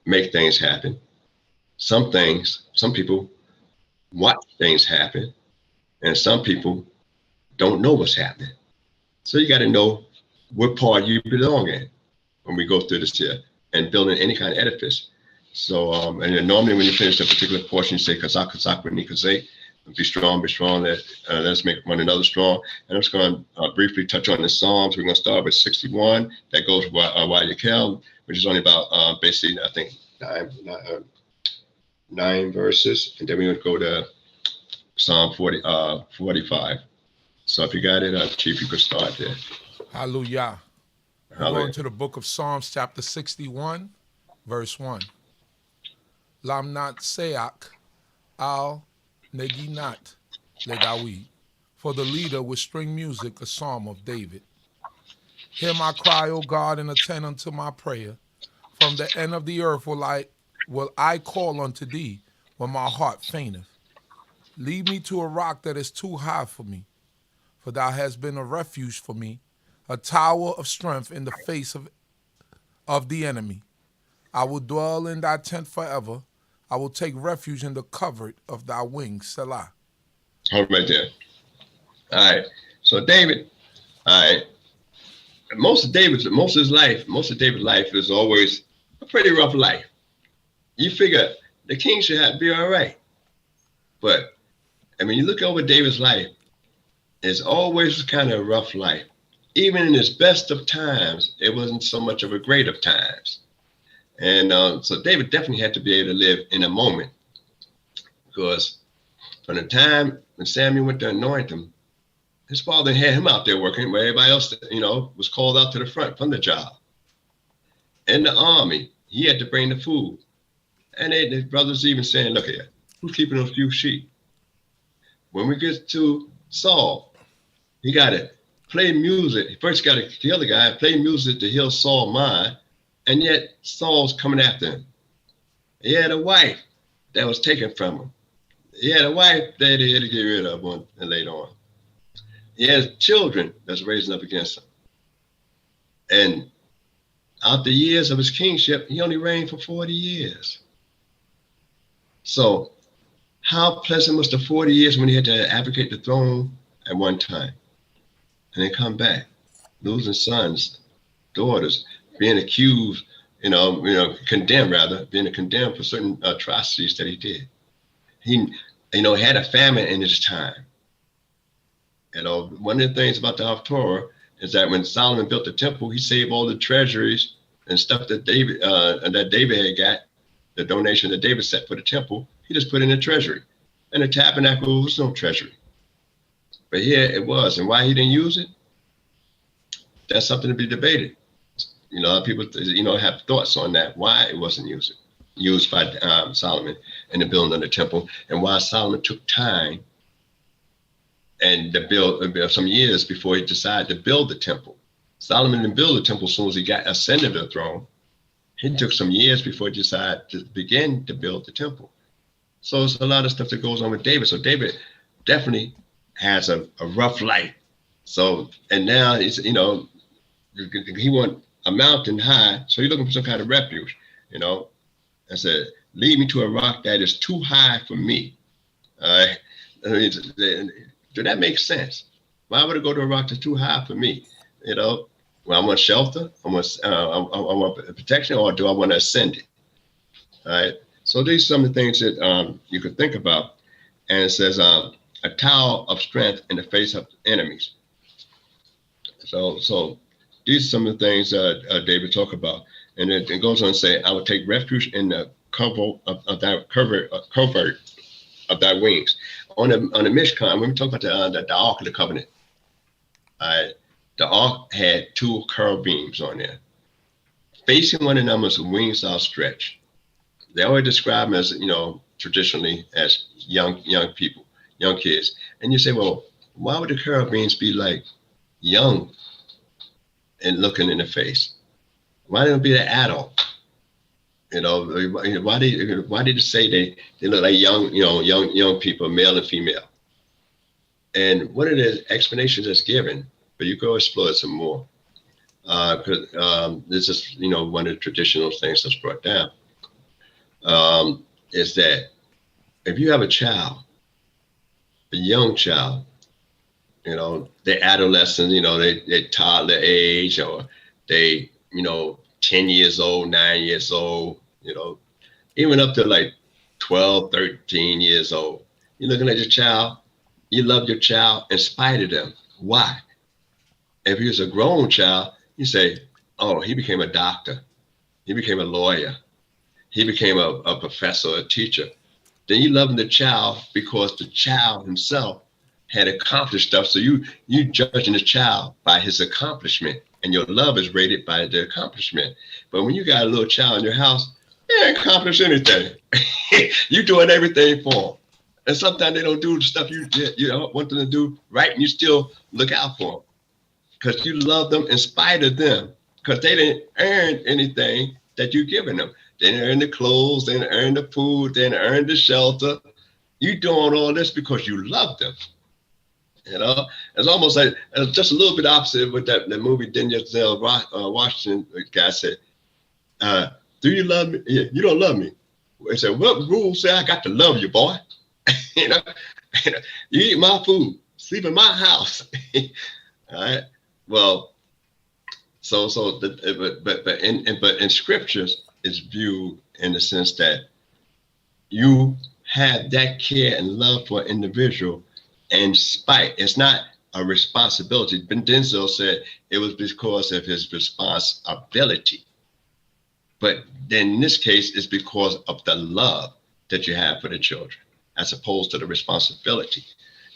make things happen. Some people watch things happen, and some people don't know what's happening. So you got to know what part you belong in when we go through this here and building any kind of edifice. So, and then normally when you finish a particular portion, you say, Kazak, be strong, let's make one another strong. And I'm just going to briefly touch on the Psalms. We're going to start with 61. That goes YAH, which is only about basically, I think, nine verses. And then we're going to go to Psalm 45. So if you got it, Chief, you could start there. Hallelujah. We're going to the book of Psalms, chapter 61, verse 1. Lamnat Seak al Neginat Ledawi. For the leader with string music, a psalm of David. Hear my cry, O God, and attend unto my prayer. From the end of the earth will I call unto thee when my heart fainteth. Lead me to a rock that is too high for me, for thou hast been a refuge for me, a tower of strength in the face of the enemy. I will dwell in thy tent forever. I will take refuge in the covert of thy wings, Selah. Hold right there. All right. So David, all right. Most of David's life is always a pretty rough life. You figure the king should be all right. But I mean, you look over David's life, it's always kind of a rough life. Even in his best of times, it wasn't so much of a great of times. And so David definitely had to be able to live in a moment, because from the time when Samuel went to anoint him, his father had him out there working where everybody else, was called out to the front from the job. In the army, he had to bring the food. And his brothers even saying, look here, who's keeping those few sheep? When we get to Saul, he got to play music. He first got to kill the guy, play music to heal Saul's mind, and yet Saul's coming after him. He had a wife that was taken from him. He had a wife that he had to get rid of and later on. He has children that's raising up against him. And after years of his kingship, he only reigned for 40 years. So how pleasant was the 40 years when he had to advocate the throne at one time and then come back, losing sons, daughters, being accused, condemned for certain atrocities that he did. He, had a famine in his time. One of the things about the Torah is that when Solomon built the temple, he saved all the treasuries and stuff that David had got, the donation that David set for the temple. He just put in the treasury. And the tabernacle was no treasury. But here it was. And why he didn't use it? that's something to be debated. You know, people, you know, have thoughts on that, why it wasn't used by Solomon in the building of the temple, and why Solomon took time and to build some years before he decided to build the temple. Solomon didn't build the temple as soon as he got ascended to the throne. He took some years before he decided to begin to build the temple. So it's a lot of stuff that goes on with David. So David definitely has a rough life. So, and now he's, you know, he want a mountain high, so he's looking for some kind of refuge, you know. I said, lead me to a rock that is too high for me. All right. Do that make sense? Why would I go to a rock that's too high for me? You know, well, I want shelter, I want protection, or do I want to ascend it? All right. So these are some of the things that you could think about. And it says, a tower of strength in the face of enemies. So these are some of the things David talked about. And it goes on to say, I will take refuge in the comfort of thy wings. On the Mishkan, when we talk about the Ark of the Covenant, the Ark had 2 cherubims on there. Facing one another with wings outstretched. They always describe them as, you know, traditionally as young people, young kids. And you say, well, why would the cherubims be like young and looking in the face? Why didn't it be the adult? You know, why did it say they look like young people, male and female? And one of the explanations that's given, but you go explore it some more, because this is, you know, one of the traditional things that's brought down, is that if you have a child, a young child, you know, they're adolescents, you know, they toddler age, or they, you know, 10 years old, 9 years old, you know, even up to like 12, 13 years old. You're looking at your child, you love your child in spite of them. Why? If he was a grown child, you say, oh, he became a doctor, he became a lawyer, he became a professor, a teacher. Then you love the child because the child himself had accomplished stuff. So you judging the child by his accomplishment, and your love is rated by the accomplishment. But when you got a little child in your house, they ain't accomplished anything. You doing everything for them. And sometimes they don't do the stuff you want them to do right, and you still look out for them because you love them in spite of them, because they didn't earn anything that you're giving them. They didn't earn the clothes, they didn't earn the food, they didn't earn the shelter. You doing all this because you love them. You know, it's almost like just a little bit opposite with that movie Denzel Washington guy said, do you love me? Yeah, you don't love me. He said, what rules say I got to love you, boy? You know, you eat my food, sleep in my house. All right. Well, but in scriptures, it's viewed in the sense that you have that care and love for an individual in spite. It's not a responsibility. Ben Denzel said it was because of his responsibility. But then in this case, it's because of the love that you have for the children, as opposed to the responsibility.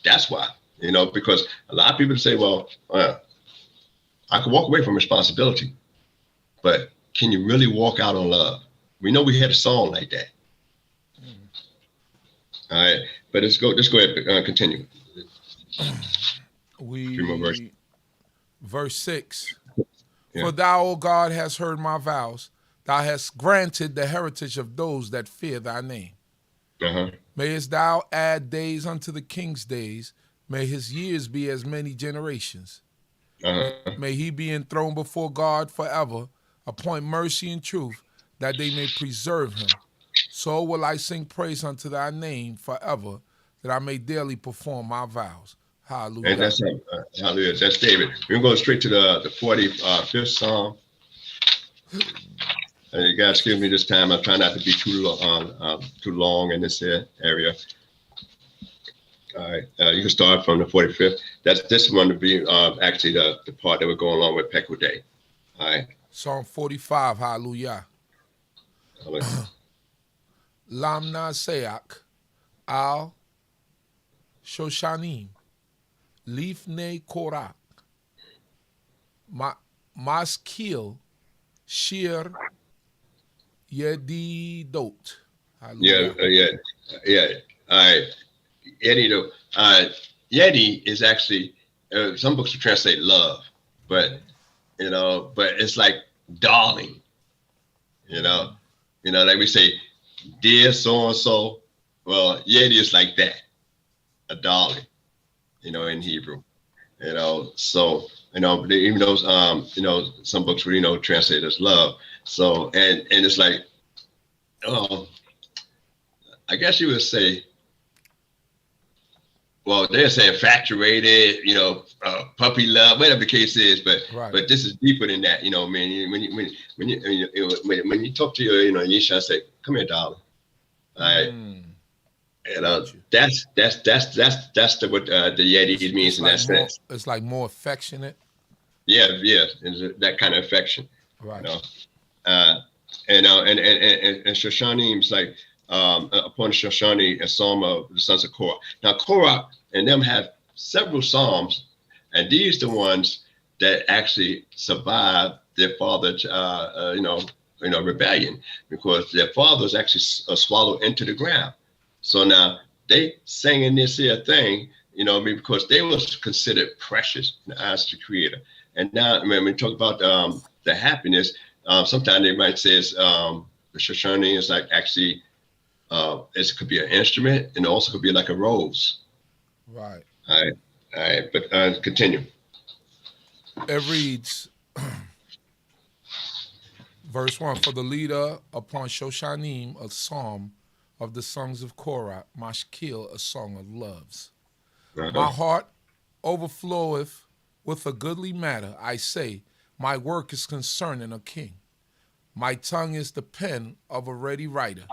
That's why, you know, because a lot of people say, well, I can walk away from responsibility, but can you really walk out on love? We know we had a song like that. All right, but let's go ahead, continue. Verse 6. Yeah. For thou, O God, hast heard my vows. Thou hast granted the heritage of those that fear thy name. Mayest thou add days unto the king's days. May his years be as many generations. May he be enthroned before God forever. Appoint mercy and truth, that they may preserve him. So will I sing praise unto thy name forever, that I may daily perform my vows. Hallelujah. And that's hallelujah. That's David. We're going straight to the 45th Psalm. You guys, excuse me this time. I'm trying not to be too long in this area. All right, you can start from the 45th. This one to be actually the part that we're going along with Pekuday. All right. Psalm 45. Hallelujah. Lamna Seak al Shoshanim Lifnei Korak Maskil Shir Yedidot. Yeah. All right. Yedidot. Yedi is actually, some books will translate love, but it's like darling. Like we say, dear so and so. Well, Yedi is like that, a darling. In Hebrew. So even those some books will translate as love. So and it's like, I guess you would say, well, they're saying infatuated, puppy love, whatever the case is, but this is deeper than that. Man, when you talk to your Yisha, say, come here, darling. All right. That's what the Yedi means in that sense. It's like more affectionate. Yeah, it's that kind of affection. Right. And Shoshanim is like upon Shoshani, a psalm of the sons of Korah. Now Korah and them have several psalms, and these are the ones that actually survived their father's rebellion, because their father was actually swallowed into the ground. So now they singing this here thing, because they was considered precious in the eyes of the Creator. And now when we talk about the happiness, sometimes they might say the Shoshani is like actually, it could be an instrument, and also could be like a rose. Right. All right. But continue. It reads, verse 1, for the leader upon Shoshanim, a psalm of the sons of Korah, Mashkil, a song of loves. My heart overfloweth with a goodly matter. I say, my work is concerning a king. My tongue is the pen of a ready writer.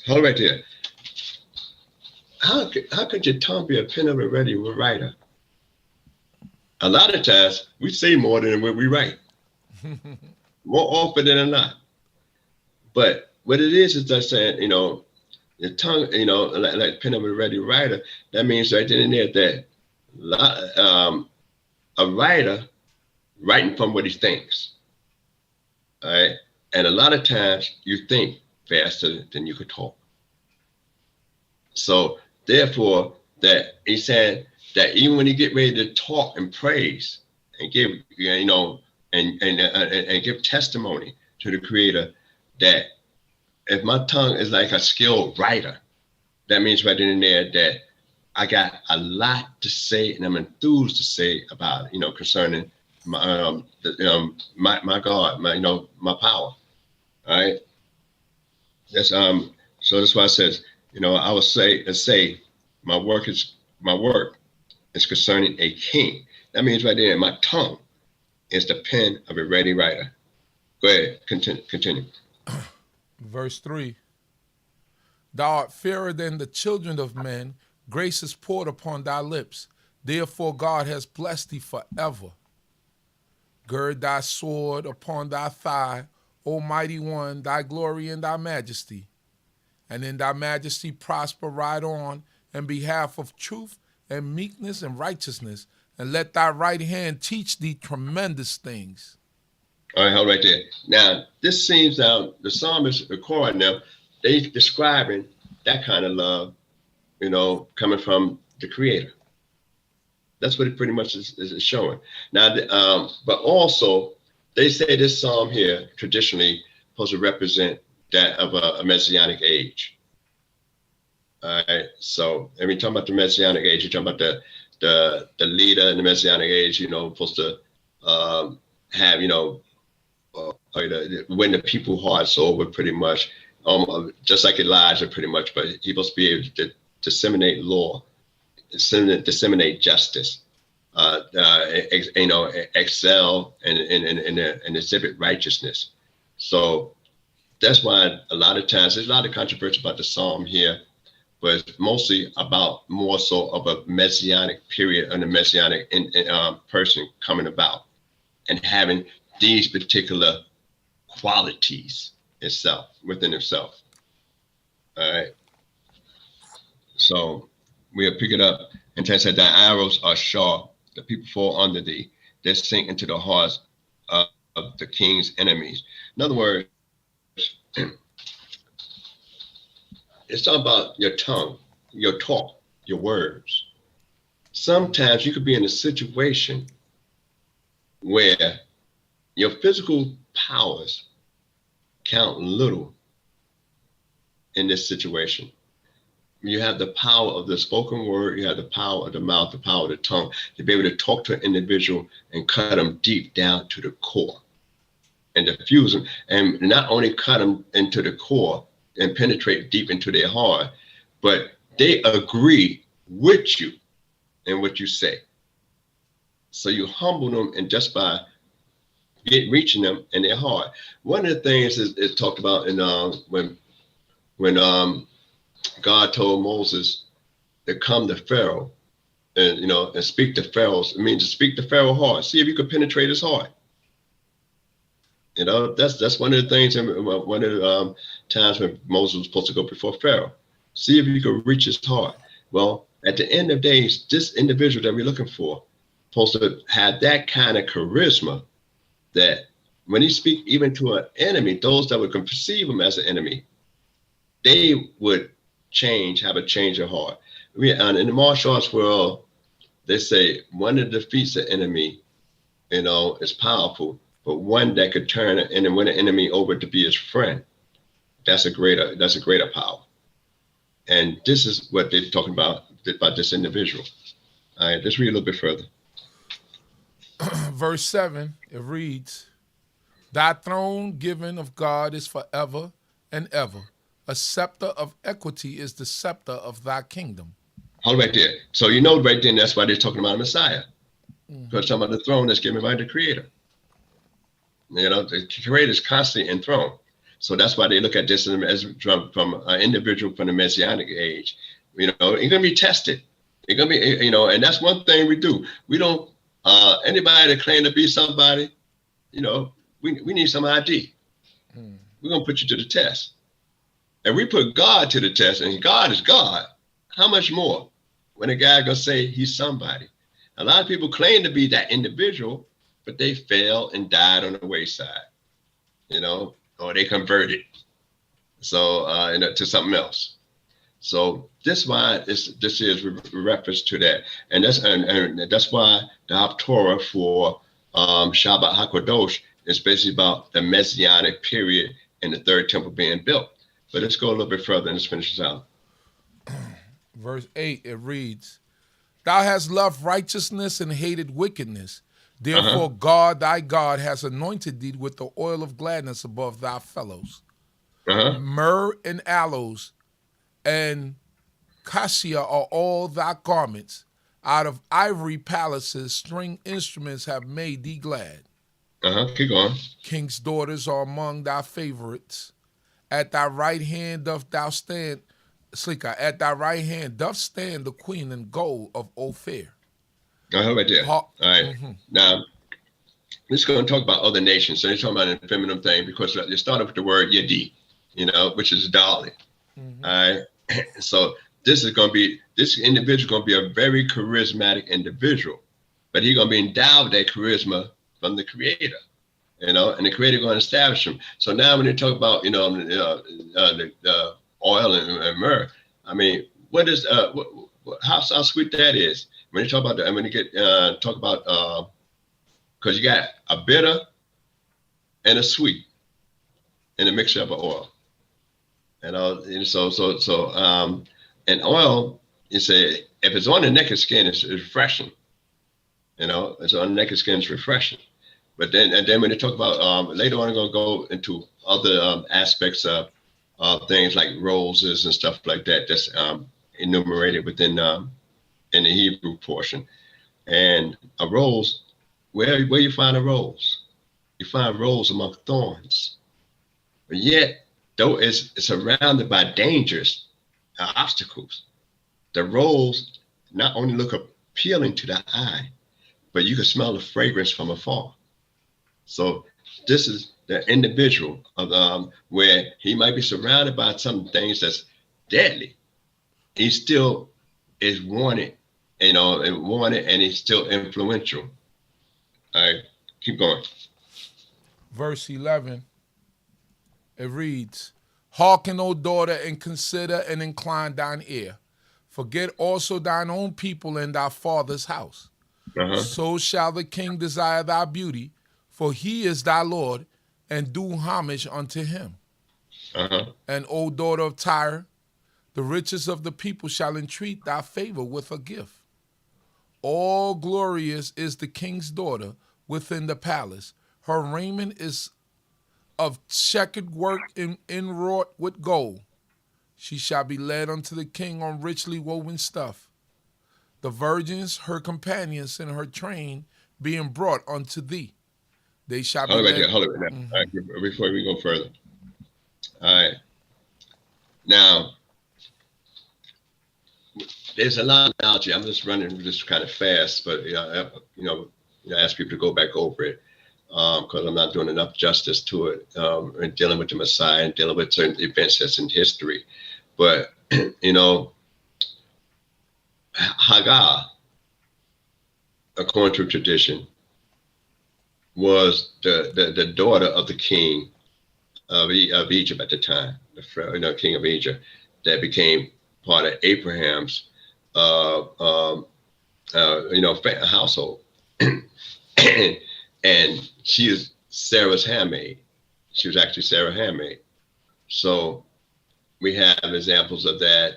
Hold right there. How could your tongue be a pen of a ready writer? A lot of times we say more than what we write, more often than not. But what it is just saying, your tongue, like pen of a ready writer. That means right then and there that a writer writing from what he thinks. All right, and a lot of times you think faster than you could talk. So therefore, that he said that even when you get ready to talk and praise and give, and give testimony to the Creator, that if my tongue is like a skilled writer, that means right in there that I got a lot to say, and I'm enthused to say about concerning my my God, my power. All right. That's so that's why it says, I will say my work is concerning a king. That means right there, my tongue is the pen of a ready writer. Go ahead, continue. Verse 3, thou art fairer than the children of men, grace is poured upon thy lips, therefore God has blessed thee forever. Gird thy sword upon thy thigh, O mighty one, thy glory and thy majesty. And in thy majesty prosper right on in behalf of truth and meekness and righteousness, and let thy right hand teach thee tremendous things. All right, hold right there. Now, this seems now the psalmist recording them, they describing that kind of love, coming from the Creator. That's what it pretty much is showing. Now, but also they say this psalm here traditionally supposed to represent that of a Messianic age. All right. So, and we talk about the Messianic age, you're talking about the leader in the Messianic age, supposed to have, win the people's hearts over pretty much, just like Elijah pretty much, but he supposed to be able to disseminate law, disseminate justice, excel and exhibit righteousness. So that's why a lot of times there's a lot of controversy about the psalm here, but it's mostly about more so of a messianic period and a messianic person coming about and having these particular qualities within himself. All right. So we'll pick it up and said, thy arrows are sharp, the people fall under thee, they sink into the hearts the king's enemies. In other words, it's all about your tongue, your talk, your words. Sometimes you could be in a situation where your physical powers count little in this situation. You have the power of the spoken word, you have the power of the mouth, the power of the tongue, to be able to talk to an individual and cut them deep down to the core and diffuse them. And not only cut them into the core and penetrate deep into their heart, but they agree with you in what you say. So you humble them, and just by reaching them in their heart. One of the things is talked about in when God told Moses to come to Pharaoh and and speak to Pharaoh's. It means to speak to Pharaoh's heart. See if you could penetrate his heart. That's one of the things. One of the times when Moses was supposed to go before Pharaoh. See if you could reach his heart. Well, at the end of days, this individual that we're looking for supposed to have that kind of charisma that when he speak even to an enemy, those that would perceive him as an enemy, they would have a change of heart. In the martial arts world, they say one that defeats the enemy, is powerful, but one that could turn and win an enemy over to be his friend, that's a greater power. And this is what they're talking about this individual. All right, let's read a little bit further. Verse 7, it reads, "Thy throne given of God is forever and ever. A scepter of equity is the scepter of thy kingdom." Hold right there. So right then, that's why they're talking about a Messiah. Because talking about the throne that's given by the Creator. The Creator is constantly enthroned. So that's why they look at this as from an individual from the Messianic age. It's going to be tested. It's going to be, and that's one thing we do. We don't, anybody that claim to be somebody, we need some ID. We're going to put you to the test. And we put God to the test, and God is God. How much more when a guy going to say he's somebody? A lot of people claim to be that individual, but they fell and died on the wayside, or they converted to something else. So this why this is reference to that, and that's why the Torah for Shabbat HaKadosh is basically about the Messianic period and the third temple being built. But let's go a little bit further and let's finish this out. Verse 8, it reads, "Thou hast loved righteousness and hated wickedness. Therefore God, thy God, has anointed thee with the oil of gladness above thy fellows. Myrrh and aloes and cassia are all thy garments. Out of ivory palaces, string instruments have made thee glad. Keep going. King's daughters are among thy favorites. At thy right hand doth thou stand, at thy right hand doth stand the queen in gold of Ophir." Right there. All right. Now, let's go and talk about other nations. So they're talking about an feminine thing because they start with the word Yadi, which is darling. All right. So this individual going to be a very charismatic individual, but he's going to be endowed with that charisma from the Creator, and the Creator going to establish him. So now when they talk about, the oil and myrrh, I mean, what is, how sweet that is. When you talk about that, I'm going to talk about, because you got a bitter and a sweet in a mixture of an oil. And oil, you say, if it's on the naked skin, it's refreshing. It's on the naked skin, it's refreshing. But then when they talk about, later on, I'm going to go into other aspects of things like roses and stuff like that that's enumerated within in the Hebrew portion. And a rose, where you find a rose? You find rose among thorns. But yet, though it's surrounded by dangers, obstacles, the rose not only look appealing to the eye, but you can smell the fragrance from afar. So this is the individual of where he might be surrounded by some things that's deadly. He still is wanted, and he's still influential. All right, keep going. verse 11, it reads, Hearken, O daughter, and consider and incline thine ear. Forget also thine own people and thy father's house. So shall the king desire thy beauty, for he is thy Lord, and do homage unto him. And, O daughter of Tyre, the riches of the people shall entreat thy favor with a gift. All glorious is the king's daughter within the palace. Her raiment is of checkered work inwrought with gold. She shall be led unto the king on richly woven stuff. The virgins, her companions, and her train being brought unto thee. They shall be led. Hold it right now. All right, before we go further. All right. Now, there's a lot of analogy. I'm just running this kind of fast, but I ask people to go back over it because I'm not doing enough justice to it and dealing with the Messiah and dealing with certain events that's in history. But Hagar, according to tradition, was the daughter of the king of Egypt at the time, the king of Egypt, that became part of Abraham's household. And she is Sarah's handmaid. She was actually Sarah's handmaid. So we have examples of that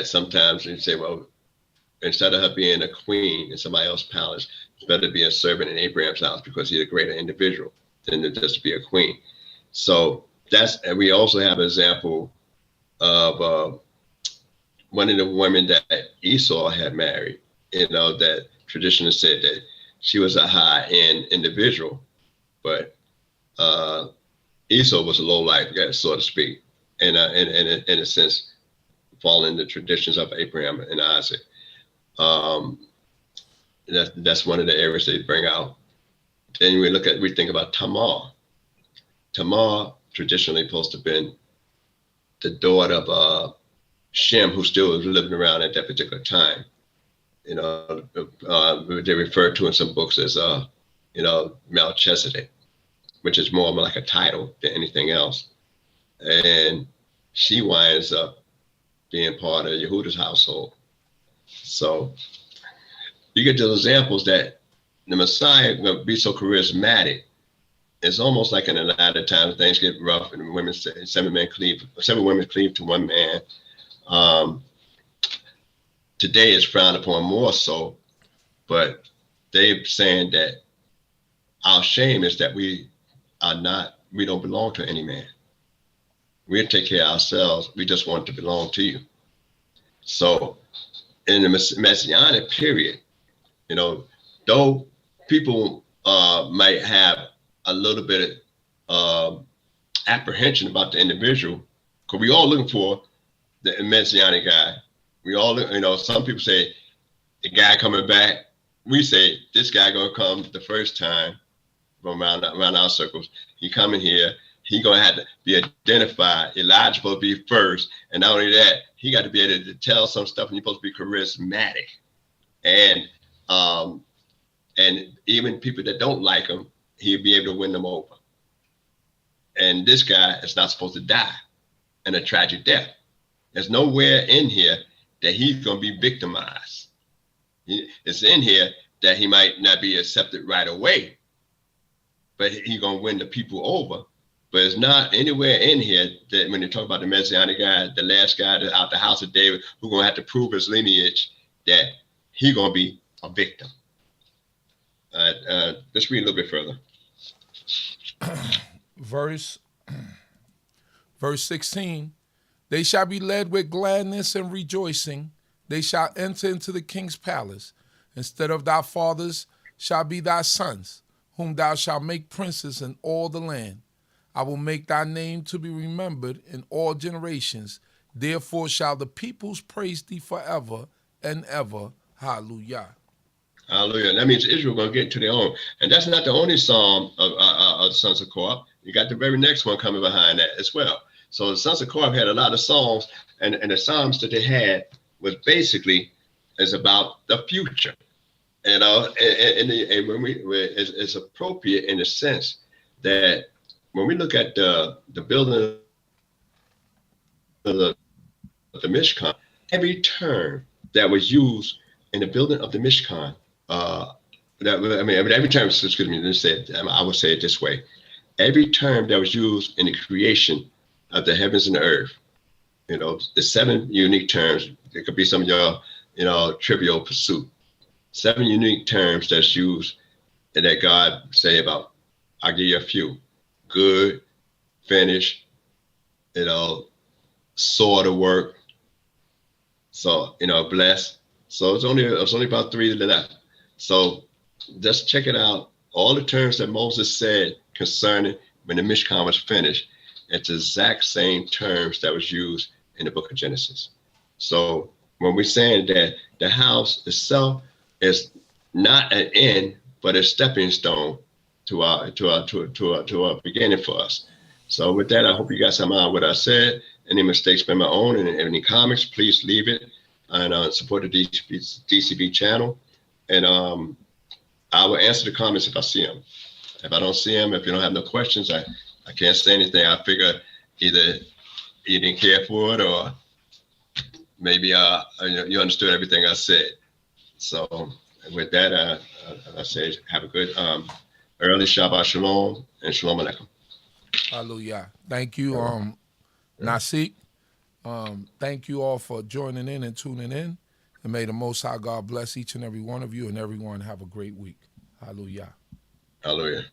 sometimes you say, well, instead of her being a queen in somebody else's palace, it's better to be a servant in Abraham's house because he's a greater individual than to just be a queen. So and we also have an example of one of the women that Esau had married, that tradition said that she was a high-end individual, but Esau was a low-life guy, so to speak, in a sense, following the traditions of Abraham and Isaac. That's one of the areas they bring out. Then we think about Tamar. Tamar traditionally supposed to have been the daughter of Shem, who still was living around at that particular time. They refer to in some books as Melchizedek, which is more like a title than anything else. And she winds up being part of Yehudah's household. So you get those examples that the Messiah will be so charismatic. It's almost like in a lot of times things get rough and women say 7 women cleave to one man. Today it's frowned upon more so, but they're saying that our shame is that we don't belong to any man. We'll take care of ourselves. We just want to belong to you. So in the Messianic period, though people might have a little bit of apprehension about the individual, because we all looking for the Messianic guy. We all, some people say the guy coming back. We say this guy gonna come the first time from around our circles. He coming here. He gonna have to be identified. Elijah supposed to be first, and not only that, he got to be able to tell some stuff, and he's supposed to be charismatic, and even people that don't like him, he'll be able to win them over. And this guy is not supposed to die in a tragic death. There's nowhere in here that he's going to be victimized. It's in here that he might not be accepted right away, but he's going to win the people over. But it's not anywhere in here that when they talk about the Messianic guy, the last guy out the house of David, who's going to have to prove his lineage, that he's going to be a victim. Let's read a little bit further. Verse 16, they shall be led with gladness and rejoicing. They shall enter into the king's palace. Instead of thy fathers shall be thy sons, whom thou shalt make princes in all the land. I will make thy name to be remembered in all generations. Therefore shall the peoples praise thee forever and ever. Hallelujah. Hallelujah. That means Israel going to get to their own. And that's not the only psalm of the sons of Korah. You got the very next one coming behind that as well. So the sons of Korah had a lot of songs, and the psalms that they had was basically is about the future. And when it's appropriate in a sense that when we look at the building of the Mishkan, every term that was used in the building of the Mishkan, every term, excuse me, I would say it this way. Every term that was used in the creation of the heavens and the earth, the 7 unique terms, it could be some of your, trivial pursuit. 7 unique terms that's used and that God say about, I'll give you a few: good, finish, sort of work. So, bless. So it's only about 3 left. So just check it out. All the terms that Moses said concerning when the Mishkan was finished, it's the exact same terms that was used in the book of Genesis. So when we're saying that the house itself is not an end, but a stepping stone to our beginning for us. So with that, I hope you guys have mind what I said. Any mistakes by my own and any comments, please leave it and support the D.C.B channel. And I will answer the comments if I see them. If I don't see them, if you don't have no questions, I can't say anything. I figure either you didn't care for it or maybe you understood everything I said. So with that, I say have a good early Shabbat Shalom and Shalom Aleichem. Hallelujah. Thank you, Nasik. Thank you all for joining in and tuning in. And may the Most High God bless each and every one of you, and everyone have a great week. Hallelujah. Hallelujah.